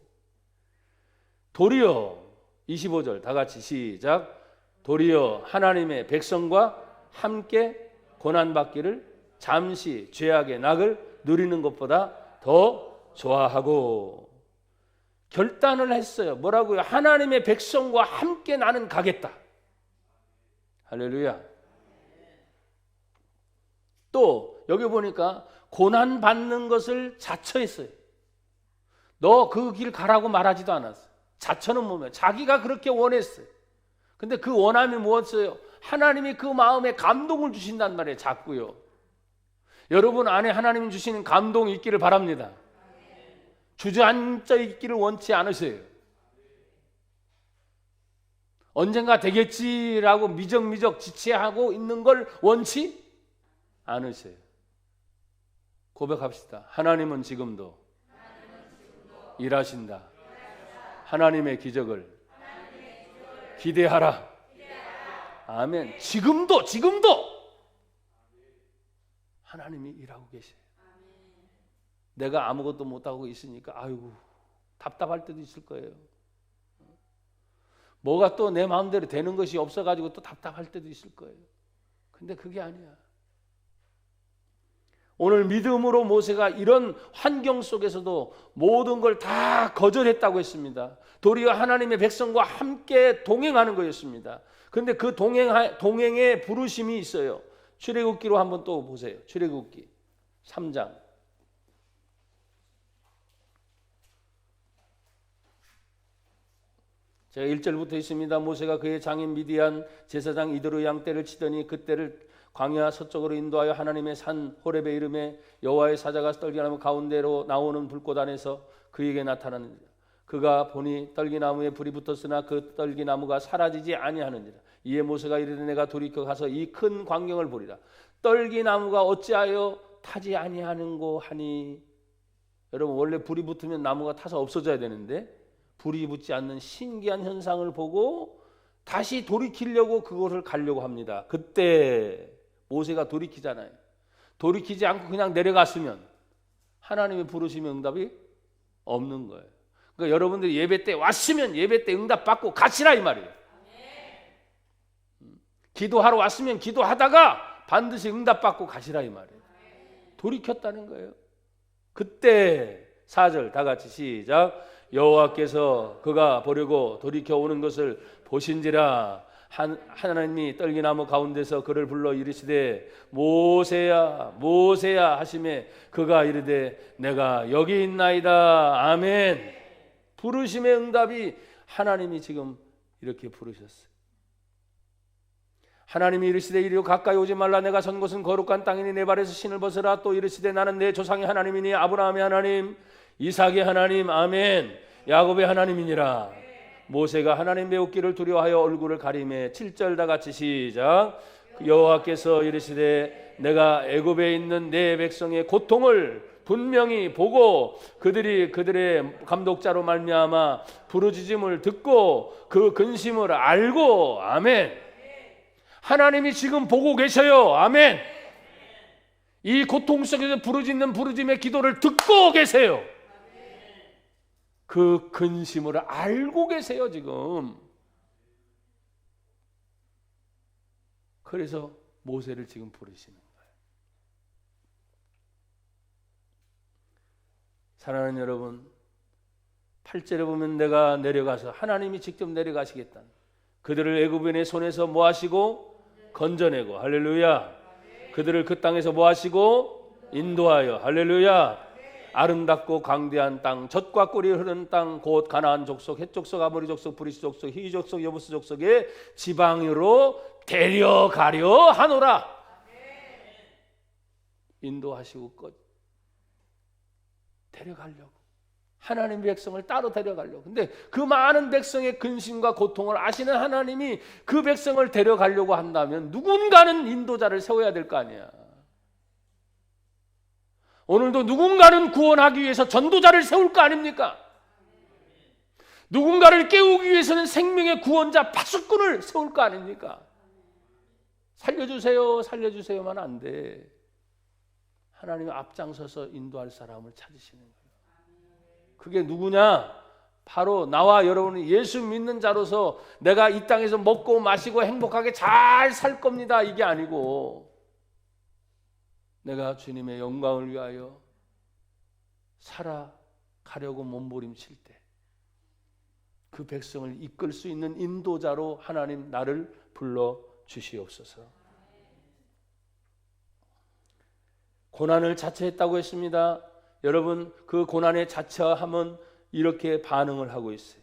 도리어 25절 다 같이 시작. 도리어 하나님의 백성과 함께 고난받기를 잠시 죄악의 낙을 누리는 것보다 더 좋아하고 결단을 했어요. 뭐라고요? 하나님의 백성과 함께 나는 가겠다. 할렐루야. 또 여기 보니까 고난 받는 것을 자처했어요. 너 그 길 가라고 말하지도 않았어요. 자처는 뭐면 자기가 그렇게 원했어요. 근데 그 원함이 무엇이에요? 하나님이 그 마음에 감동을 주신단 말이에요. 자꾸요. 여러분 안에 하나님 주시는 감동이 있기를 바랍니다. 주저앉아 있기를 원치 않으세요. 언젠가 되겠지라고 미적미적 지체하고 있는 걸 원치 않으세요. 고백합시다. 하나님은 지금도 일하신다. 하나님의 기적을 기대하라. 아멘. 지금도 하나님이 일하고 계세요. 내가 아무것도 못하고 있으니까 아이고 답답할 때도 있을 거예요. 뭐가 또 내 마음대로 되는 것이 없어가지고 또 답답할 때도 있을 거예요. 근데 그게 아니야. 오늘 믿음으로 모세가 이런 환경 속에서도 모든 걸 다 거절했다고 했습니다. 도리어 하나님의 백성과 함께 동행하는 거였습니다. 그런데 그 동행에 부르심이 있어요. 출애굽기로 한번 또 보세요. 출애굽기 3장. 제가 1절부터 있습니다. 모세가 그의 장인 미디안 제사장 이드로 양 떼를 치더니 그때를 광야 서쪽으로 인도하여 하나님의 산 호렙의 이름에 여호와의 사자가 떨기나무 가운데로 나오는 불꽃 안에서 그에게 나타나는지라. 그가 보니 떨기나무에 불이 붙었으나 그 떨기나무가 사라지지 아니하는지라. 이에 모세가 이르되 내가 돌이켜 가서 이 큰 광경을 보리라. 떨기나무가 어찌하여 타지 아니하는고 하니. 여러분, 원래 불이 붙으면 나무가 타서 없어져야 되는데 불이 붙지 않는 신기한 현상을 보고 다시 돌이키려고 그곳을 가려고 합니다. 그때 모세가 돌이키잖아요. 돌이키지 않고 그냥 내려갔으면 하나님의 부르심의 응답이 없는 거예요. 그러니까 여러분들이 예배 때 왔으면 예배 때 응답 받고 가시라 이 말이에요. 기도하러 왔으면 기도하다가 반드시 응답 받고 가시라 이 말이에요. 돌이켰다는 거예요. 그때 4절 다 같이 시작. 여호와께서 그가 보려고 돌이켜 오는 것을 보신지라. 하나님이 떨기나무 가운데서 그를 불러 이르시되 모세야 모세야 하시매 그가 이르되 내가 여기 있나이다. 아멘. 부르심의 응답이 하나님이 지금 이렇게 부르셨어요. 하나님이 이르시되 이리로 가까이 오지 말라. 내가 선 곳은 거룩한 땅이니 내 발에서 신을 벗으라. 또 이르시되 나는 내 조상의 하나님이니 아브라함의 하나님 이삭의 하나님 아멘 야곱의 하나님이니라. 모세가 하나님 배우기를 두려워하여 얼굴을 가리매 7절 다 같이 시작. 여호와께서 이르시되 내가 애굽에 있는 내 백성의 고통을 분명히 보고 그들의 감독자로 말미암아 부르짖음을 듣고 그 근심을 알고 아멘. 하나님이 지금 보고 계셔요. 아멘. 이 고통 속에서 부르짖는 부르짖음의 기도를 듣고 계세요. 그 근심을 알고 계세요 지금. 그래서 모세를 지금 부르시는 거예요. 사랑하는 여러분, 8절에 보면 내가 내려가서 하나님이 직접 내려가시겠다. 그들을 애굽인의 손에서 뭐 하시고 건져내고 할렐루야. 그들을 그 땅에서 뭐 하시고 인도하여 할렐루야. 아름답고 광대한 땅, 젖과 꿀이 흐르는 땅, 곧 가나안 족속, 헷 족속, 아모리 족속, 브리스 족속, 히위 족속, 여부스 족속의 지방으로 데려가려 하노라. 인도하시고 데려가려고 하나님 백성을 따로 데려가려고. 근데 그 많은 백성의 근심과 고통을 아시는 하나님이 그 백성을 데려가려고 한다면 누군가는 인도자를 세워야 될 거 아니야. 오늘도 누군가는 구원하기 위해서 전도자를 세울 거 아닙니까? 누군가를 깨우기 위해서는 생명의 구원자 파수꾼을 세울 거 아닙니까? 살려주세요 살려주세요만 안 돼. 하나님이 앞장서서 인도할 사람을 찾으시는 거예요. 그게 누구냐? 바로 나와 여러분이 예수 믿는 자로서 내가 이 땅에서 먹고 마시고 행복하게 잘 살 겁니다 이게 아니고, 내가 주님의 영광을 위하여 살아가려고 몸부림칠 때 그 백성을 이끌 수 있는 인도자로 하나님 나를 불러 주시옵소서. 고난을 자처했다고 했습니다. 여러분, 그 고난의 자처함은 이렇게 반응을 하고 있어요.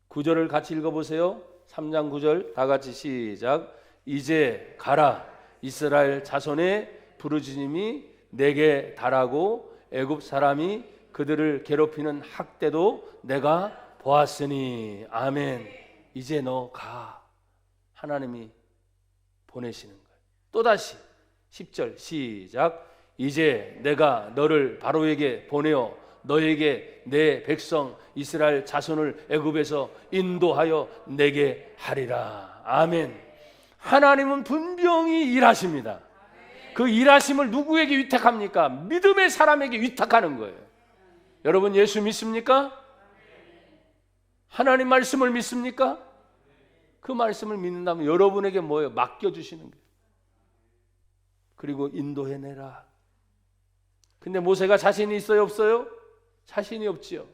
9절을 같이 읽어보세요. 3장 9절 다 같이 시작. 이제 가라. 이스라엘 자손의 부르짖음이 내게 달하고 애굽 사람이 그들을 괴롭히는 학대도 내가 보았으니 아멘. 이제 너 가. 하나님이 보내시는 거예요. 또다시 10절 시작. 이제 내가 너를 바로에게 보내어 너에게 내 백성 이스라엘 자손을 애굽에서 인도하여 내게 하리라. 아멘. 하나님은 분명히 일하십니다. 그 일하심을 누구에게 위탁합니까? 믿음의 사람에게 위탁하는 거예요. 여러분 예수 믿습니까? 하나님 말씀을 믿습니까? 그 말씀을 믿는다면 여러분에게 뭐예요? 맡겨주시는 거예요. 그리고 인도해내라. 근데 모세가 자신이 있어요, 없어요? 자신이 없지요.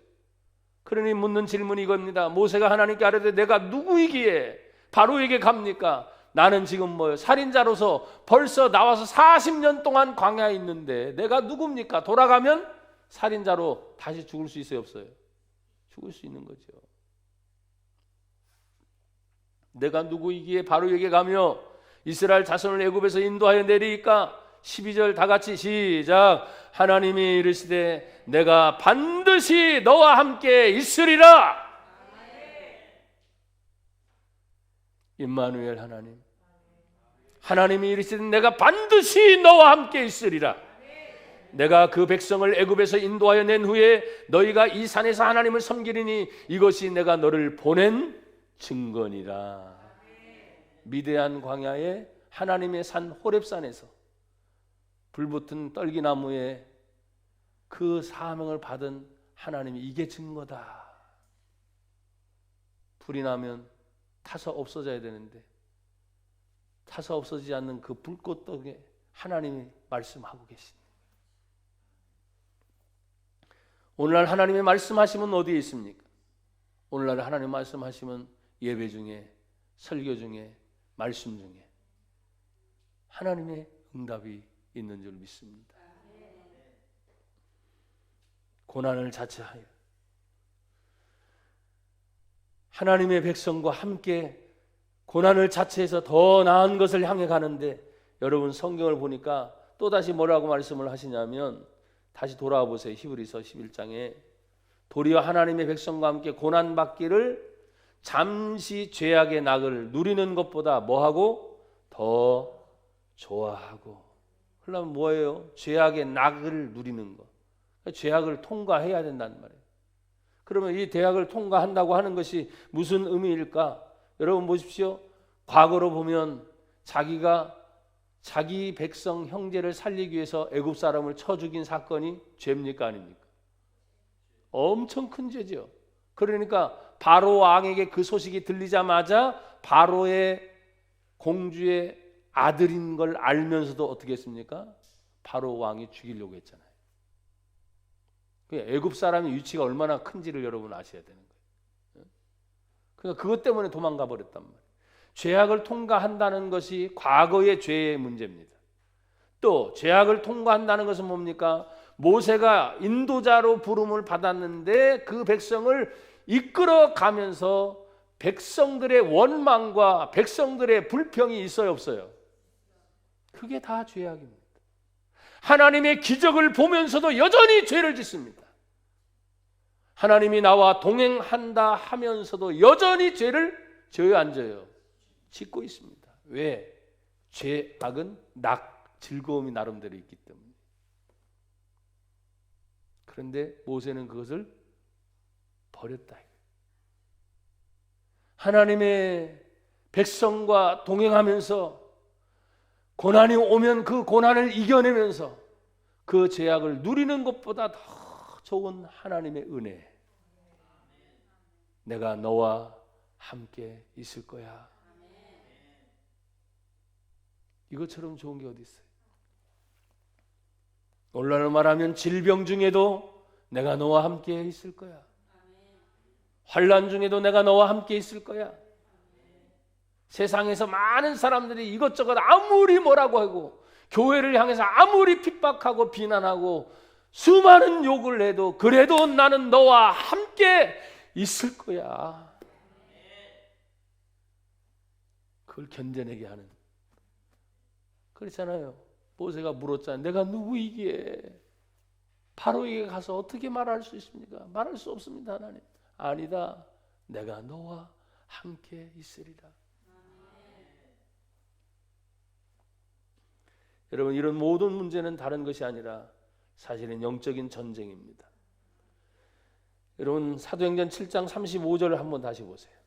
그러니 묻는 질문이 이겁니다. 모세가 하나님께 아뢰되 내가 누구이기에 바로에게 갑니까? 나는 지금 살인자로서 벌써 나와서 40년 동안 광야에 있는데 내가 누굽니까? 돌아가면 살인자로 다시 죽을 수 있어요, 없어요? 죽을 수 있는 거죠. 내가 누구이기에 바로에게 가며 이스라엘 자손을 애굽에서 인도하여 내리니까 12절 다 같이 시작. 하나님이 이르시되 내가 반드시 너와 함께 있으리라. 임마누엘 하나님. 하나님이 이르시되 내가 반드시 너와 함께 있으리라. 내가 그 백성을 애굽에서 인도하여 낸 후에 너희가 이 산에서 하나님을 섬기리니 이것이 내가 너를 보낸 증거니라. 미디안 광야에 하나님의 산 호렙산에서 불붙은 떨기나무에 그 사명을 받은 하나님이 이게 증거다. 불이 나면 타서 없어져야 되는데 타서 없어지지 않는 그 불꽃떡에 하나님이 말씀하고 계십니다. 오늘날 하나님의 말씀하심은 어디에 있습니까? 오늘날 하나님 말씀하시면 예배 중에, 설교 중에, 말씀 중에 하나님의 응답이 있는 줄 믿습니다. 고난을 자처하여 하나님의 백성과 함께 고난을 자처해서 더 나은 것을 향해 가는데, 여러분 성경을 보니까 또다시 뭐라고 말씀을 하시냐면, 다시 돌아와 보세요. 히브리서 11장에 도리어 하나님의 백성과 함께 고난받기를 잠시 죄악의 낙을 누리는 것보다 뭐하고? 더 좋아하고. 그러면 뭐예요? 죄악의 낙을 누리는 것. 죄악을 통과해야 된다는 말이에요. 그러면 이 죄악을 통과한다고 하는 것이 무슨 의미일까? 여러분 보십시오. 과거로 보면 자기가 자기 백성 형제를 살리기 위해서 애굽 사람을 쳐 죽인 사건이 죄입니까 아닙니까? 엄청 큰 죄죠. 그러니까 바로 왕에게 그 소식이 들리자마자 바로의 공주의 아들인 걸 알면서도 어떻게 했습니까? 바로 왕이 죽이려고 했잖아요. 애굽 사람의 위치가 얼마나 큰지를 여러분 아셔야 되는 거예요. 그러니까 그것 때문에 도망가 버렸단 말이에요. 죄악을 통과한다는 것이 과거의 죄의 문제입니다. 또 죄악을 통과한다는 것은 뭡니까? 모세가 인도자로 부름을 받았는데 그 백성을 이끌어 가면서 백성들의 원망과 백성들의 불평이 있어요, 없어요? 그게 다 죄악입니다. 하나님의 기적을 보면서도 여전히 죄를 짓습니다. 하나님이 나와 동행한다 하면서도 여전히 죄를 져요, 안 져요? 짓고 있습니다. 왜? 죄악은 즐거움이 나름대로 있기 때문에. 그런데 모세는 그것을 버렸다. 하나님의 백성과 동행하면서 고난이 오면 그 고난을 이겨내면서 그 죄악을 누리는 것보다 더 좋은 하나님의 은혜. 내가 너와 함께 있을 거야. 이것처럼 좋은 게 어디 있어요? 오늘날로 말하면 질병 중에도 내가 너와 함께 있을 거야. 환난 중에도 내가 너와 함께 있을 거야. 세상에서 많은 사람들이 이것저것 아무리 뭐라고 하고 교회를 향해서 아무리 핍박하고 비난하고 수많은 욕을 해도 그래도 나는 너와 함께 있을 거야. 그걸 견뎌내게 하는. 그렇잖아요. 모세가 물었잖아요. 내가 누구이기에 바로에게 가서 어떻게 말할 수 있습니까? 말할 수 없습니다. 하나님. 아니다. 내가 너와 함께 있으리라. 여러분, 이런 모든 문제는 다른 것이 아니라 사실은 영적인 전쟁입니다. 여러분, 사도행전 7장 35절을 한번 다시 보세요.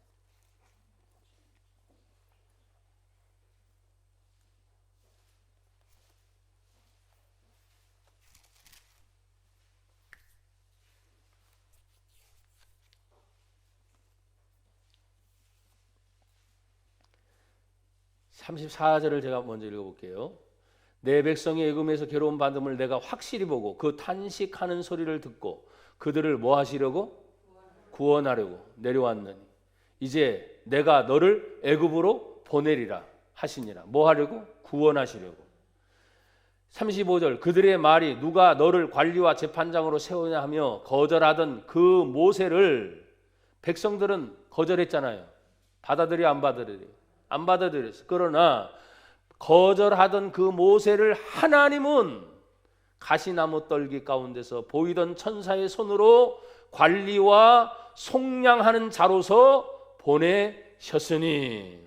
(34절을) 제가 먼저 읽어볼게요. 내 백성이 애굽에서 괴로움 받음을 내가 확실히 보고 그 탄식하는 소리를 듣고 그들을 뭐 하시려고? 구원하려고 내려왔느니 이제 내가 너를 애굽으로 보내리라 하시니라. 뭐 하려고? 구원하시려고. 35절 그들의 말이 누가 너를 관리와 재판장으로 세우냐 하며 거절하던 그 모세를 백성들은 거절했잖아요. 받아들여 안 받아들여? 안 받아들였어. 그러나 거절하던 그 모세를 하나님은 가시나무 떨기 가운데서 보이던 천사의 손으로 관리와 속량하는 자로서 보내셨으니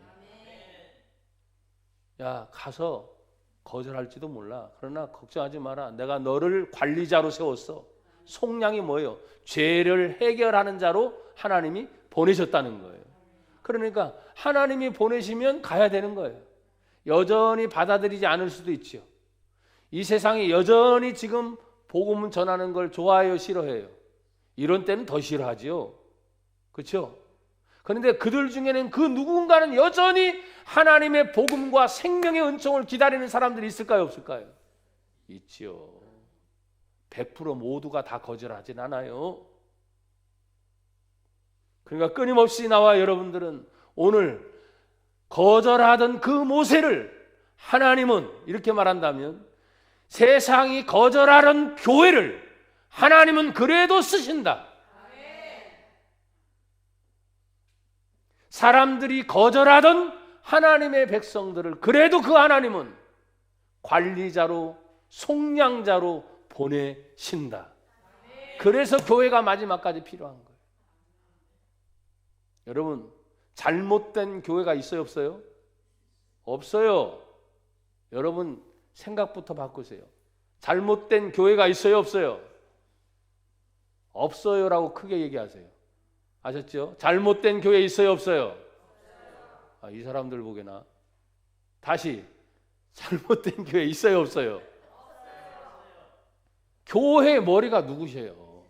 야 가서 거절할지도 몰라. 그러나 걱정하지 마라. 내가 너를 관리자로 세웠어. 속량이 뭐예요? 죄를 해결하는 자로 하나님이 보내셨다는 거예요. 그러니까 하나님이 보내시면 가야 되는 거예요. 여전히 받아들이지 않을 수도 있죠. 이 세상이 여전히 지금 복음 전하는 걸 좋아해요, 싫어해요? 이런 때는 더 싫어하죠. 그렇죠? 그런데 그들 중에는 그 누군가는 여전히 하나님의 복음과 생명의 은총을 기다리는 사람들이 있을까요, 없을까요? 있죠. 100% 모두가 다 거절하진 않아요. 그러니까 끊임없이 나와 여러분들은 오늘 거절하던 그 모세를 하나님은 이렇게 말한다면 세상이 거절하던 교회를 하나님은 그래도 쓰신다. 사람들이 거절하던 하나님의 백성들을 그래도 그 하나님은 관리자로 속량자로 보내신다. 그래서 교회가 마지막까지 필요한 거예요. 여러분 잘못된 교회가 있어요, 없어요? 없어요. 여러분 생각부터 바꾸세요. 잘못된 교회가 있어요, 없어요? 없어요라고 크게 얘기하세요. 아셨죠? 잘못된 교회 있어요, 없어요? 아, 이 사람들 보게나. 다시 잘못된 교회 있어요, 없어요? 교회의 머리가 누구세요?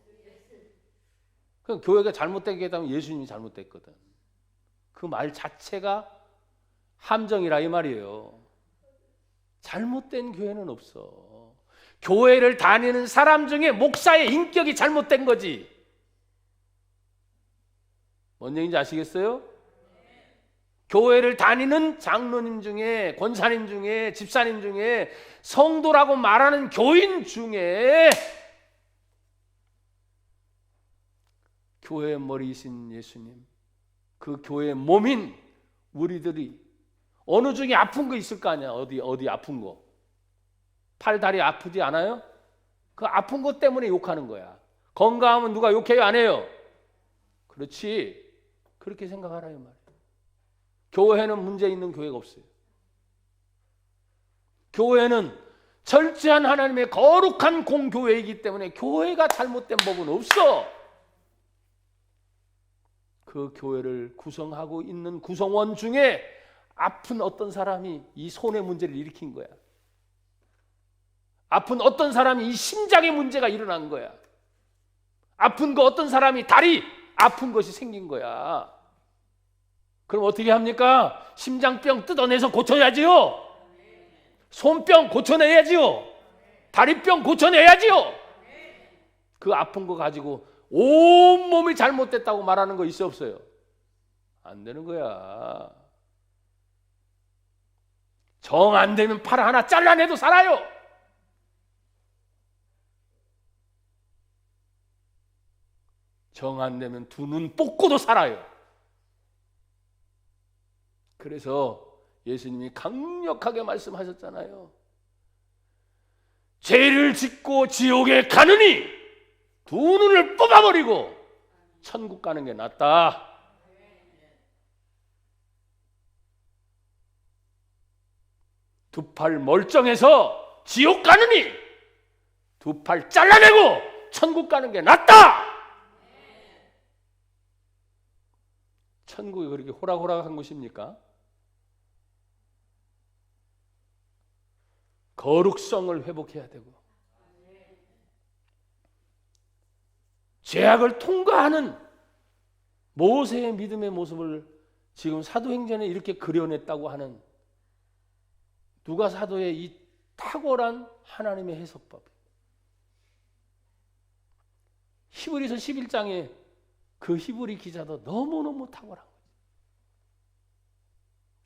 그럼 교회가 잘못된 게 있다면 예수님이 잘못됐거든. 그 말 자체가 함정이라 이 말이에요. 잘못된 교회는 없어. 교회를 다니는 사람 중에 목사의 인격이 잘못된 거지. 뭔 얘기인지 아시겠어요? 교회를 다니는 장로님 중에, 권사님 중에, 집사님 중에, 성도라고 말하는 교인 중에 교회의 머리이신 예수님, 그 교회의 몸인 우리들이 어느 중에 아픈 거 있을 거 아니야. 어디 아픈 거. 팔, 다리 아프지 않아요? 그 아픈 것 때문에 욕하는 거야. 건강하면 누가 욕해요, 안 해요? 그렇지. 그렇게 생각하라 이 말이에요. 교회는 문제 있는 교회가 없어요. 교회는 철저한 하나님의 거룩한 공교회이기 때문에 교회가 잘못된 법은 없어. 그 교회를 구성하고 있는 구성원 중에 아픈 어떤 사람이 이 손의 문제를 일으킨 거야. 아픈 어떤 사람이 이 심장의 문제가 일어난 거야. 아픈 거 어떤 사람이 다리 아픈 것이 생긴 거야. 그럼 어떻게 합니까? 심장병 뜯어내서 고쳐야지요. 손병 고쳐내야지요. 다리병 고쳐내야지요. 그 아픈 거 가지고 온 몸이 잘못됐다고 말하는 거 있어 없어요? 안 되는 거야. 정 안 되면 팔 하나 잘라내도 살아요. 정 안 되면 두 눈 뽑고도 살아요. 그래서 예수님이 강력하게 말씀하셨잖아요. 죄를 짓고 지옥에 가느니 두 눈을 뽑아버리고 천국 가는 게 낫다. 두 팔 멀쩡해서 지옥 가느니 두 팔 잘라내고 천국 가는 게 낫다. 천국이 그렇게 호락호락한 곳입니까? 거룩성을 회복해야 되고 죄악을 통과하는 모세의 믿음의 모습을 지금 사도행전에 이렇게 그려냈다고 하는 누가 사도의 이 탁월한 하나님의 해석법. 히브리서 11장에 그 히브리 기자도 너무너무 탁월한 거예요.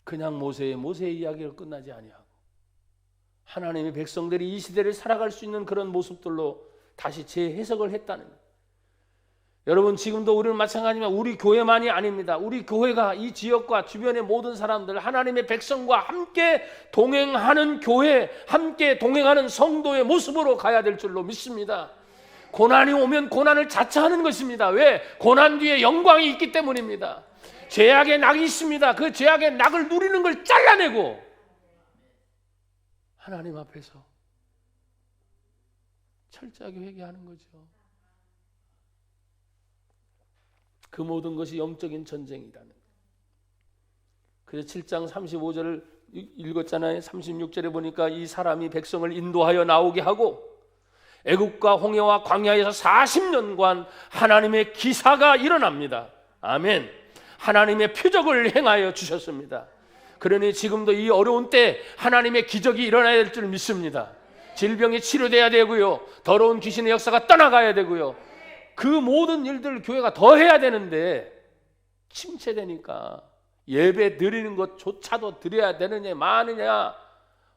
그냥 모세의 이야기로 끝나지 아니하고 하나님의 백성들이 이 시대를 살아갈 수 있는 그런 모습들로 다시 재해석을 했다는 거예요. 여러분, 지금도 우리는 마찬가지지만 우리 교회만이 아닙니다. 우리 교회가 이 지역과 주변의 모든 사람들, 하나님의 백성과 함께 동행하는 교회, 함께 동행하는 성도의 모습으로 가야 될 줄로 믿습니다. 고난이 오면 고난을 자처하는 것입니다. 왜? 고난 뒤에 영광이 있기 때문입니다. 죄악의 낙이 있습니다. 그 죄악의 낙을 누리는 걸 잘라내고 하나님 앞에서 철저하게 회개하는 거죠. 그 모든 것이 영적인 전쟁이라는 거예요. 그래서 7장 35절을 읽었잖아요. 36절에 보니까 이 사람이 백성을 인도하여 나오게 하고 애국과 홍해와 광야에서 40년간 하나님의 기사가 일어납니다. 아멘. 하나님의 표적을 행하여 주셨습니다. 그러니 지금도 이 어려운 때 하나님의 기적이 일어나야 될 줄 믿습니다. 질병이 치료돼야 되고요, 더러운 귀신의 역사가 떠나가야 되고요, 그 모든 일들을 교회가 더 해야 되는데 침체되니까 예배 드리는 것조차도 드려야 되느냐 마느냐,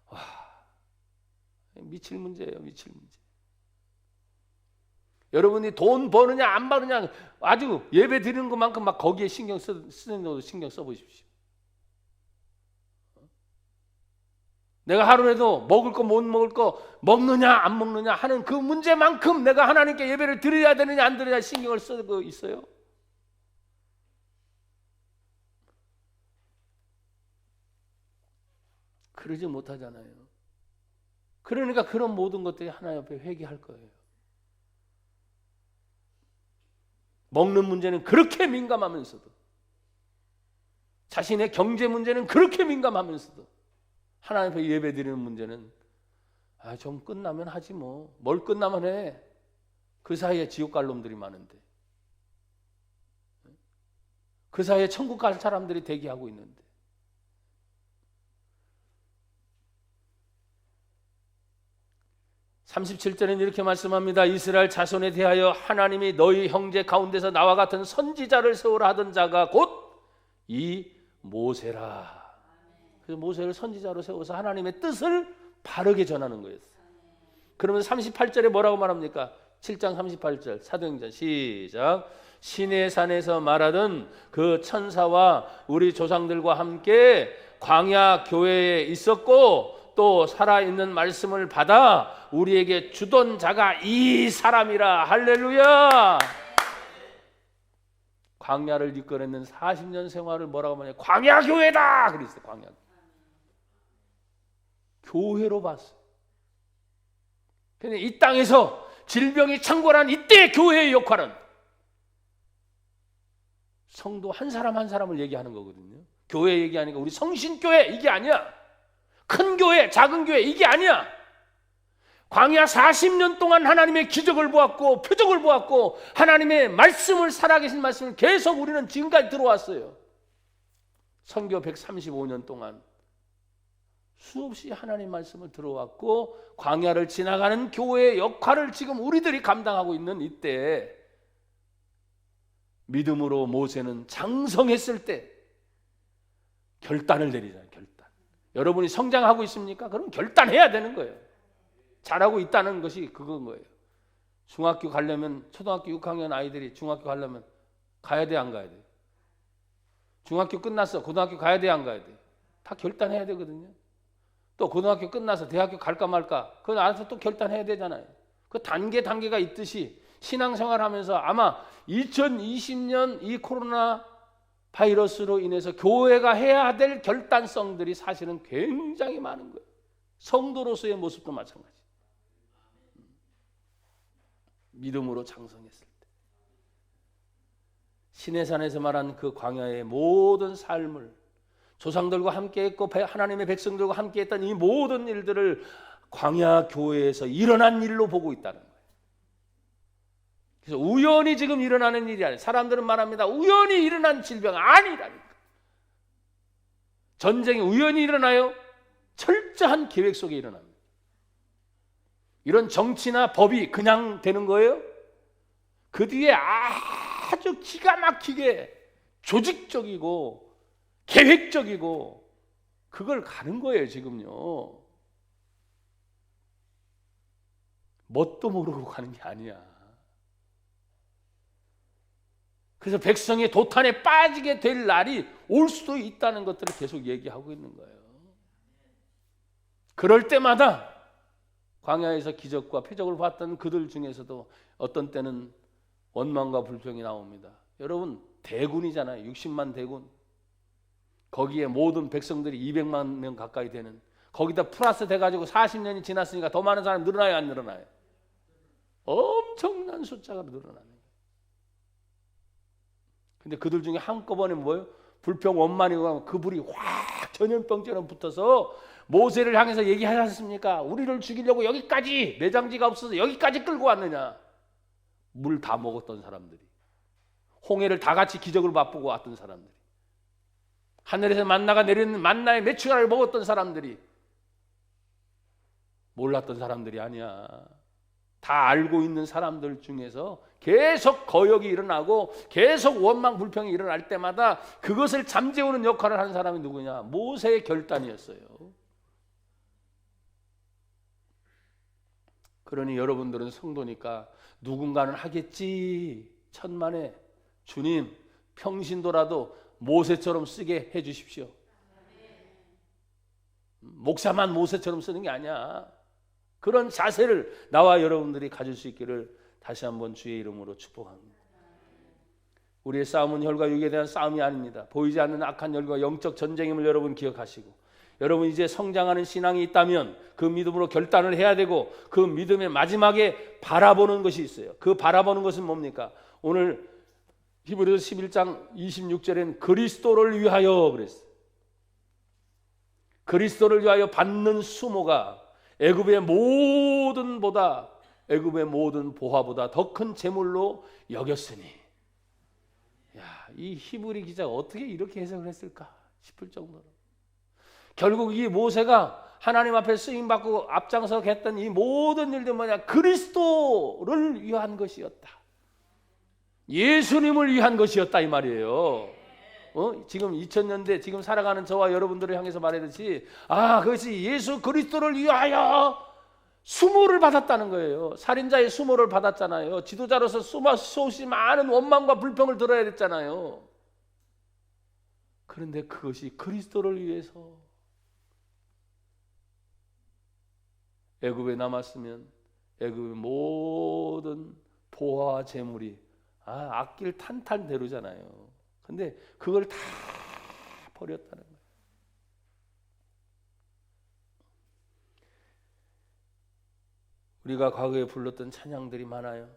와, 미칠 문제예요. 미칠 문제. 여러분이 돈 버느냐 안 버느냐 아주 예배 드리는 것만큼 막 거기에 신경 쓰는 것도 신경 써보십시오. 내가 하루에도 먹을 거 못 먹을 거 먹느냐 안 먹느냐 하는 그 문제만큼 내가 하나님께 예배를 드려야 되느냐 안 드려야 신경을 쓰고 있어요. 그러지 못하잖아요. 그러니까 그런 모든 것들이 하나님 앞에 회개할 거예요. 먹는 문제는 그렇게 민감하면서도, 자신의 경제 문제는 그렇게 민감하면서도 하나님 앞에 예배 드리는 문제는 좀 끝나면 하지 뭐. 뭘 끝나면 해. 그 사이에 지옥 갈 놈들이 많은데, 그 사이에 천국 갈 사람들이 대기하고 있는데. (37절에는) 이렇게 말씀합니다. 이스라엘 자손에 대하여 하나님이 너희 형제 가운데서 나와 같은 선지자를 세우라 하던 자가 곧 이 모세라. 그래서 모세를 선지자로 세워서 하나님의 뜻을 바르게 전하는 거였어요. 그러면 38절에 뭐라고 말합니까? 7장 38절 사도행전 시작. 시내산에서 말하던 그 천사와 우리 조상들과 함께 광야 교회에 있었고 또 살아있는 말씀을 받아 우리에게 주던 자가 이 사람이라. 할렐루야. 광야를 이끌어낸 40년 생활을 뭐라고 하냐, 광야 교회다 그랬어요. 광야 교회로 봤어요. 이 땅에서 질병이 창궐한 이때 교회의 역할은 성도 한 사람 한 사람을 얘기하는 거거든요. 교회 얘기하니까 우리 성신교회 이게 아니야. 큰 교회, 작은 교회 이게 아니야. 광야 40년 동안 하나님의 기적을 보았고 표적을 보았고 하나님의 말씀을, 살아계신 말씀을 계속 우리는 지금까지 들어왔어요. 선교 135년 동안 수없이 하나님 말씀을 들어왔고 광야를 지나가는 교회의 역할을 지금 우리들이 감당하고 있는 이때, 믿음으로 모세는 장성했을 때 결단을 내리잖아요. 결단. 여러분이 성장하고 있습니까? 그럼 결단해야 되는 거예요. 잘하고 있다는 것이 그건 거예요. 중학교 가려면, 초등학교 6학년 아이들이 중학교 가려면 가야 돼, 안 가야 돼? 중학교 끝났어, 고등학교 가야 돼, 안 가야 돼? 다 결단해야 되거든요. 또 고등학교 끝나서 대학교 갈까 말까, 그건 알아서 또 결단해야 되잖아요. 그 단계가 있듯이 신앙생활하면서 아마 2020년 이 코로나 바이러스로 인해서 교회가 해야 될 결단성들이 사실은 굉장히 많은 거예요. 성도로서의 모습도 마찬가지. 믿음으로 장성했을 때 시내산에서 말한 그 광야의 모든 삶을, 조상들과 함께했고 하나님의 백성들과 함께했던 이 모든 일들을 광야 교회에서 일어난 일로 보고 있다는 거예요. 그래서 우연히 지금 일어나는 일이 아니에요. 사람들은 말합니다. 우연히 일어난 질병 아니라니까. 전쟁이 우연히 일어나요? 철저한 계획 속에 일어납니다. 이런 정치나 법이 그냥 되는 거예요? 그 뒤에 아주 기가 막히게 조직적이고 계획적이고 그걸 가는 거예요, 지금요. 뭣도 모르고 가는 게 아니야. 그래서 백성이 도탄에 빠지게 될 날이 올 수도 있다는 것들을 계속 얘기하고 있는 거예요. 그럴 때마다 광야에서 기적과 표적을 봤던 그들 중에서도 어떤 때는 원망과 불평이 나옵니다. 여러분, 대군이잖아요. 60만 대군. 거기에 모든 백성들이 200만 명 가까이 되는, 거기다 플러스 돼가지고 40년이 지났으니까 더 많은 사람이 늘어나요, 안 늘어나요? 엄청난 숫자가 늘어나는 거예요. 근데 그들 중에 한꺼번에 뭐예요? 불평 원만이고 그 불이 확 전염병처럼 붙어서 모세를 향해서 얘기하지 않습니까? 우리를 죽이려고 여기까지, 매장지가 없어서 여기까지 끌고 왔느냐? 물 다 먹었던 사람들이, 홍해를 다 같이 기적을 맛보고 왔던 사람들이, 하늘에서 만나가 내리는 만나의 메추라를 먹었던 사람들이, 몰랐던 사람들이 아니야. 다 알고 있는 사람들 중에서 계속 거역이 일어나고 계속 원망 불평이 일어날 때마다 그것을 잠재우는 역할을 하는 사람이 누구냐? 모세의 결단이었어요. 그러니 여러분들은 성도니까 누군가는 하겠지. 천만에 주님 평신도라도 모세처럼 쓰게 해 주십시오. 목사만 모세처럼 쓰는 게 아니야. 그런 자세를 나와 여러분들이 가질 수 있기를 다시 한번 주의 이름으로 축복합니다. 우리의 싸움은 혈과 육에 대한 싸움이 아닙니다. 보이지 않는 악한 혈과 영적 전쟁임을 여러분 기억하시고, 여러분 이제 성장하는 신앙이 있다면 그 믿음으로 결단을 해야 되고, 그 믿음의 마지막에 바라보는 것이 있어요. 그 바라보는 것은 뭡니까? 오늘 히브리서 11장 26절엔 그리스도를 위하여 그랬어요. 그리스도를 위하여 받는 수모가 애굽의 모든 보화보다 더 큰 재물로 여겼으니. 야, 이 히브리 기자가 어떻게 이렇게 해석을 했을까 싶을 정도로, 결국 이 모세가 하나님 앞에 쓰임 받고 앞장서 했던 이 모든 일들 뭐냐? 그리스도를 위한 것이었다. 예수님을 위한 것이었다 이 말이에요. 지금 2000년대 지금 살아가는 저와 여러분들을 향해서 말하듯이, 그것이 예수 그리스도를 위하여 수모를 받았다는 거예요. 살인자의 수모를 받았잖아요. 지도자로서 수없이 많은 원망과 불평을 들어야 됐잖아요. 그런데 그것이 그리스도를 위해서 애굽에 남았으면 애굽의 모든 보화와 재물이 악길 탄탄대로잖아요. 근데 그걸 다 버렸다는 거예요. 우리가 과거에 불렀던 찬양들이 많아요.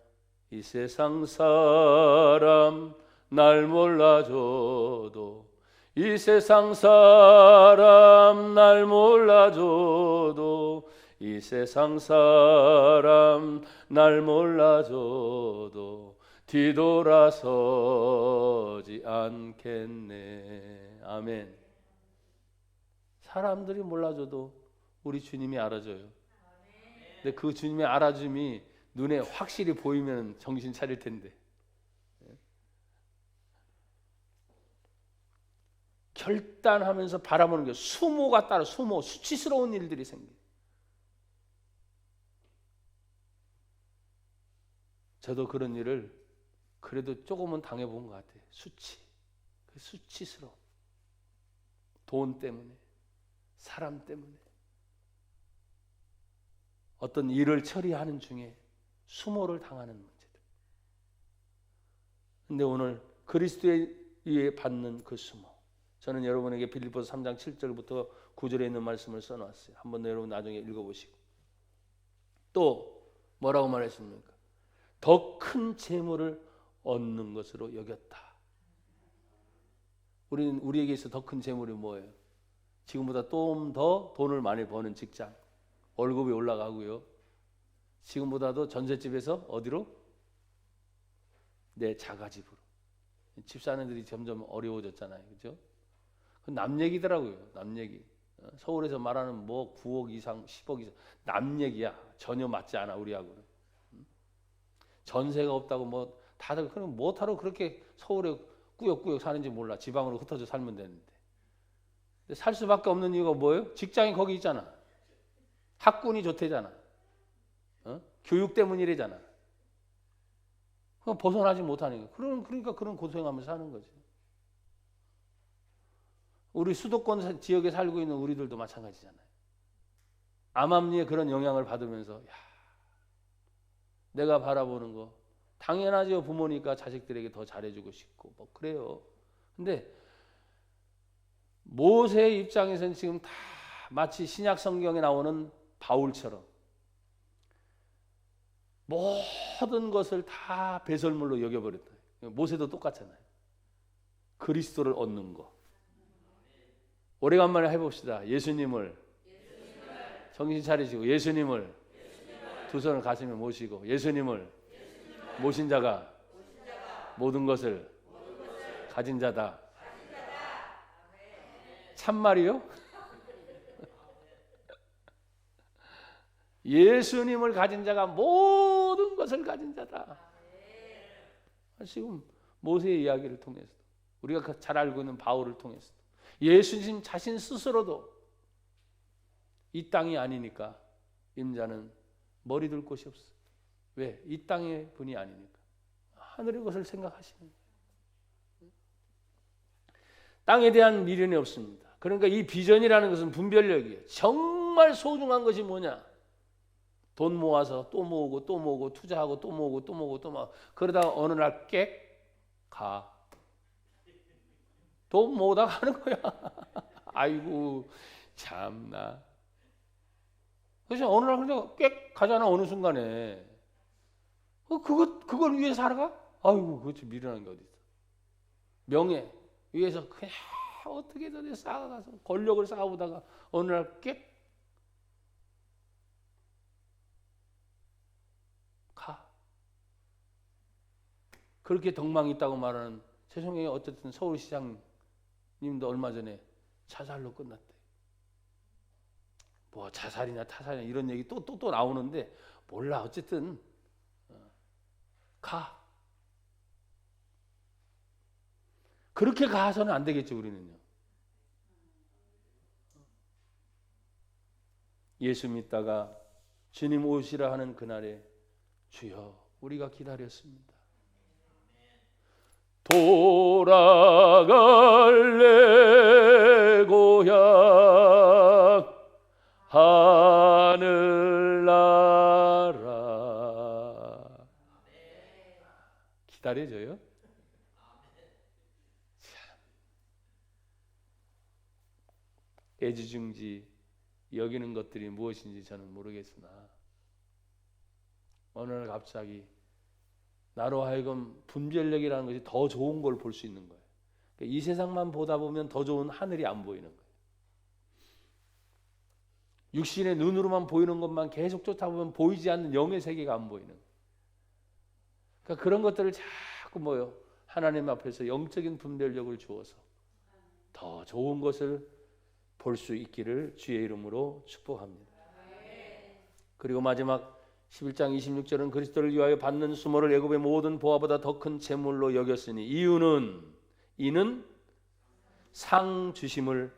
이 세상 사람 날 몰라줘도, 이 세상 사람 날 몰라줘도, 이 세상 사람 날 몰라줘도 뒤돌아서지 않겠네. 아멘. 사람들이 몰라줘도 우리 주님이 알아줘요. 근데 그 주님의 알아줌이 눈에 확실히 보이면 정신 차릴 텐데. 결단하면서 바라보는 게 수모가 따라 수치스러운 일들이 생겨요. 저도 그런 일을 그래도 조금은 당해본 것 같아요. 수치스러워. 돈 때문에, 사람 때문에, 어떤 일을 처리하는 중에 수모를 당하는 문제들. 그런데 오늘 그리스도에 의해 받는 그 수모, 저는 여러분에게 빌립보서 3장 7절부터 9절에 있는 말씀을 써놨어요. 한번 여러분 나중에 읽어보시고. 또 뭐라고 말했습니까? 더 큰 재물을 얻는 것으로 여겼다. 우리에게 있어 더 큰 재물이 뭐예요? 지금보다 좀 더 돈을 많이 버는 직장, 월급이 올라가고요. 지금보다도 전셋집에서 어디로? 내 자가집으로. 집 사는 들이 점점 어려워졌잖아요, 그렇죠? 그 남 얘기더라고요. 남 얘기. 서울에서 말하는 뭐 9억 이상, 10억 이상 남 얘기야. 전혀 맞지 않아 우리하고는. 전세가 없다고 뭐 다들 그럼 뭐하러 그렇게 서울에 꾸역꾸역 사는지 몰라. 지방으로 흩어져 살면 되는데. 근데 살 수밖에 없는 이유가 뭐예요? 직장이 거기 있잖아. 학군이 좋대잖아. 교육 때문이래잖아. 그럼 벗어나지 못하니까. 그러니까 그런 고생하면서 사는 거지. 우리 수도권 지역에 살고 있는 우리들도 마찬가지잖아요. 암암리의 그런 영향을 받으면서 야, 내가 바라보는 거 당연하죠. 부모니까 자식들에게 더 잘해주고 싶고 뭐 그래요. 근데 모세의 입장에서는 지금 다 마치 신약 성경에 나오는 바울처럼 모든 것을 다 배설물로 여겨버렸다. 모세도 똑같잖아요. 그리스도를 얻는 거. 오래간만에 해봅시다. 예수님을 정신 차리시고 예수님을 두 손을 가슴에 모시고 예수님을 모신 자가 모든 것을 가진 자다. 참말이요? 예수님을 가진 자가 모든 것을 가진 자다. 지금 모세의 이야기를 통해서 우리가 잘 알고 있는 바울을 통해서 예수님 자신 스스로도 이 땅이 아니니까 임자는 머리 둘 곳이 없어. 왜? 이 땅의 분이 아니니까. 하늘의 것을 생각하시는 거예요. 땅에 대한 미련이 없습니다. 그러니까 이 비전이라는 것은 분별력이에요. 정말 소중한 것이 뭐냐? 돈 모아서 또 모으고 또 모으고 투자하고 또 모으고 또 모으고 또 모으고 그러다가 어느 날 꽥 가. 돈 모으다가 하는 거야. 아이고 참나. 그래서 어느 날 그냥 꽥 가잖아. 어느 순간에 그걸 위해 살아가? 아이고 그렇지 미련한 게 어디 있어. 명예 위해서 그냥 어떻게든 쌓아가서 권력을 쌓아오다가 어느 날 꽥 가. 그렇게 덕망이 있다고 말하는 최종영이 어쨌든 서울시장님도 얼마 전에 자살로 끝났대. 뭐 자살이냐 타살이냐 이런 얘기 또 나오는데 몰라. 어쨌든 가. 그렇게 가서는 안 되겠죠. 우리는요. 예수 믿다가 주님 오시라 하는 그날에 주여 우리가 기다렸습니다. 돌아갈래 고향 하늘나라. 기다려줘요? 애지중지 여기는 것들이 무엇인지 저는 모르겠으나 어느 날 갑자기 나로 하여금 분별력이라는 것이 더 좋은 걸 볼 수 있는 거예요. 이 세상만 보다 보면 더 좋은 하늘이 안 보이는 거예요. 육신의 눈으로만 보이는 것만 계속 쫓아보면 보이지 않는 영의 세계가 안 보이는 거예요. 그러니까 그런 것들을 자꾸 뭐요? 하나님 앞에서 영적인 분별력을 주어서 더 좋은 것을 볼 수 있기를 주의 이름으로 축복합니다. 그리고 마지막 11장 26절은 그리스도를 위하여 받는 수모를 애굽의 모든 보화보다 더 큰 재물로 여겼으니 이는 상 주심을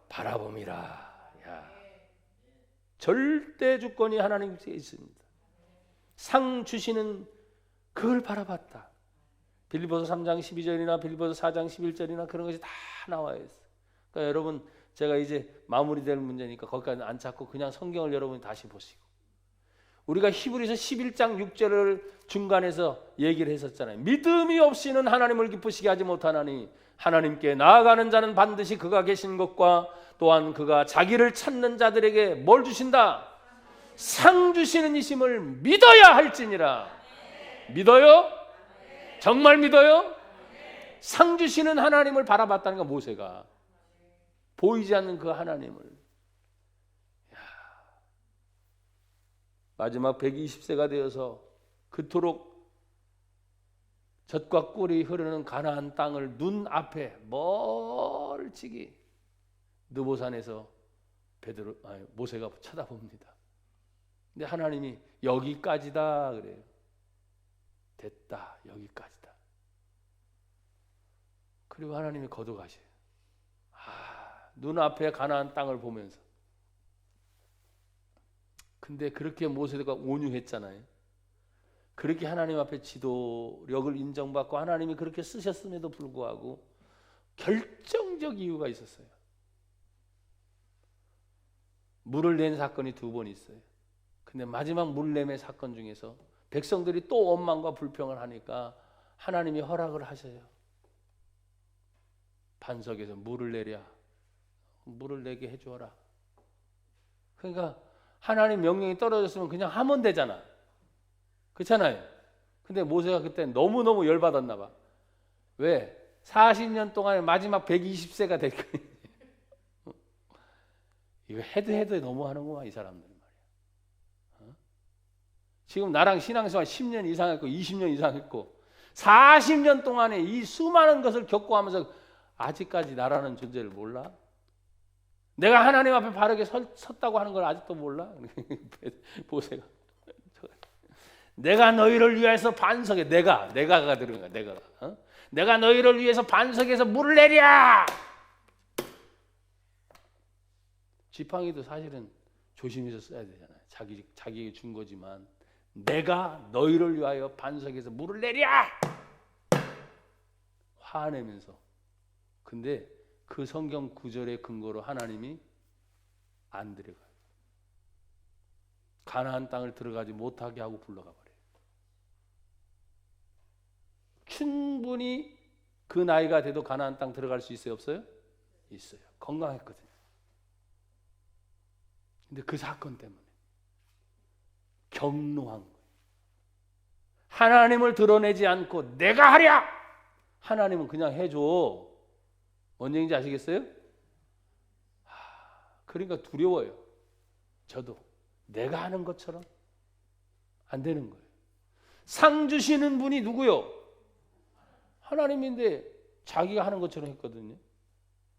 바라봄이라. 야. 절대 주권이 하나님께 있습니다. 상 주시는 그걸 바라봤다. 빌립보서 3장 12절이나 빌립보서 4장 11절이나 그런 것이 다 나와 있어요. 그러니까 여러분 제가 이제 마무리될 문제니까 거기까지 안 찾고 그냥 성경을 여러분이 다시 보시고 우리가 히브리서 11장 6절을 중간에서 얘기를 했었잖아요. 믿음이 없이는 하나님을 기쁘시게 하지 못하나니 하나님께 나아가는 자는 반드시 그가 계신 것과 또한 그가 자기를 찾는 자들에게 뭘 주신다? 상 주시는 이심을 믿어야 할지니라. 믿어요? 정말 믿어요? 상 주시는 하나님을 바라봤다는 거 모세가 보이지 않는 그 하나님을. 마지막 120세가 되어서 그토록 젖과 꿀이 흐르는 가나안 땅을 눈앞에 멀찍이 느보산에서 모세가 쳐다봅니다. 근데 하나님이 여기까지다 그래요. 됐다, 여기까지다. 그리고 하나님이 거둬가셔요. 눈앞에 가나안 땅을 보면서. 근데 그렇게 모세가 온유했잖아요. 그렇게 하나님 앞에 지도력을 인정받고 하나님이 그렇게 쓰셨음에도 불구하고 결정적 이유가 있었어요. 물을 낸 사건이 2번 있어요. 근데 마지막 물냄의 사건 중에서 백성들이 또 원망과 불평을 하니까 하나님이 허락을 하셔요. 반석에서 물을 내랴. 물을 내게 해주어라. 그러니까 하나님 명령이 떨어졌으면 그냥 하면 되잖아. 그렇잖아요. 근데 모세가 그때 너무너무 열받았나 봐. 왜? 40년 동안에 마지막 120세가 될 거예요. 이거 해도 너무하는구만 이 사람들 말이야. 지금 나랑 신앙생활 10년 이상 했고 20년 이상 했고 40년 동안에 이 수많은 것을 겪고하면서 아직까지 나라는 존재를 몰라? 내가 하나님 앞에 바르게 섰다고 하는 걸 아직도 몰라? 모세가 내가 너희를 위해서 반석에 내가가 들은 거야. 내가 너희를 위해서 반석에서 물을 내랴. 지팡이도 사실은 조심해서 써야 되잖아요. 자기에게 준 거지만 내가 너희를 위하여 반석에서 물을 내랴. 화내면서. 근데 그 성경 구절의 근거로 하나님이 안 들어가요. 가나안 땅을 들어가지 못하게 하고 불러가 버려요. 충분히 그 나이가 돼도 가나안 땅 들어갈 수 있어요? 없어요? 있어요. 건강했거든요. 근데 그 사건 때문에 격노한 거예요. 하나님을 드러내지 않고 내가 하랴! 하나님은 그냥 해줘. 뭔 얘기인지 아시겠어요? 그러니까 두려워요. 저도 내가 하는 것처럼 안 되는 거예요. 상 주시는 분이 누구요? 하나님인데 자기가 하는 것처럼 했거든요.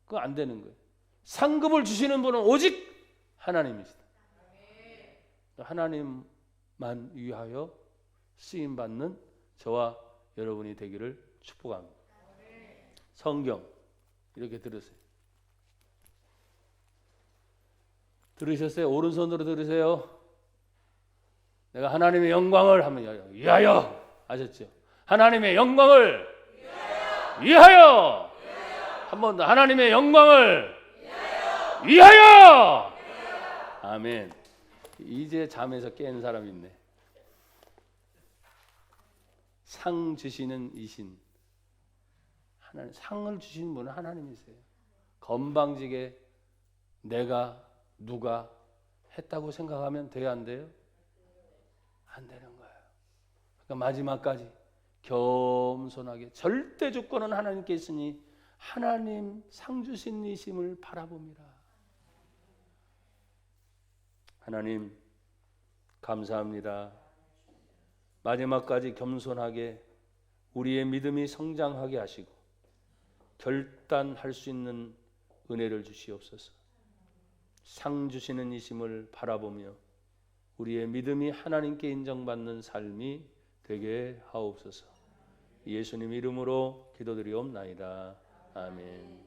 그거 안 되는 거예요. 상급을 주시는 분은 오직 하나님이시다. 하나님만 위하여 쓰임받는 저와 여러분이 되기를 축복합니다. 성경 이렇게 들으세요. 들으셨어요? 오른손으로 들으세요. 내가 하나님의 영광을 하면 위하여 아셨죠? 하나님의 영광을 위하여 한 번 더 하나님의 영광을 위하여 아멘. 이제 잠에서 깬 사람이 있네. 상 주시는 이신 하나님, 상을 주신 분은 하나님이세요. 건방지게 내가 누가 했다고 생각하면 돼요, 안 돼요? 안 되는 거예요. 그러니까 마지막까지 겸손하게 절대 조건은 하나님께 있으니 하나님 상 주신 이심을 바라봅니다. 하나님 감사합니다. 마지막까지 겸손하게 우리의 믿음이 성장하게 하시고 결단할 수 있는 은혜를 주시옵소서. 상 주시는 이심을 바라보며 우리의 믿음이 하나님께 인정받는 삶이 되게 하옵소서. 예수님 이름으로 기도드리옵나이다. 아멘.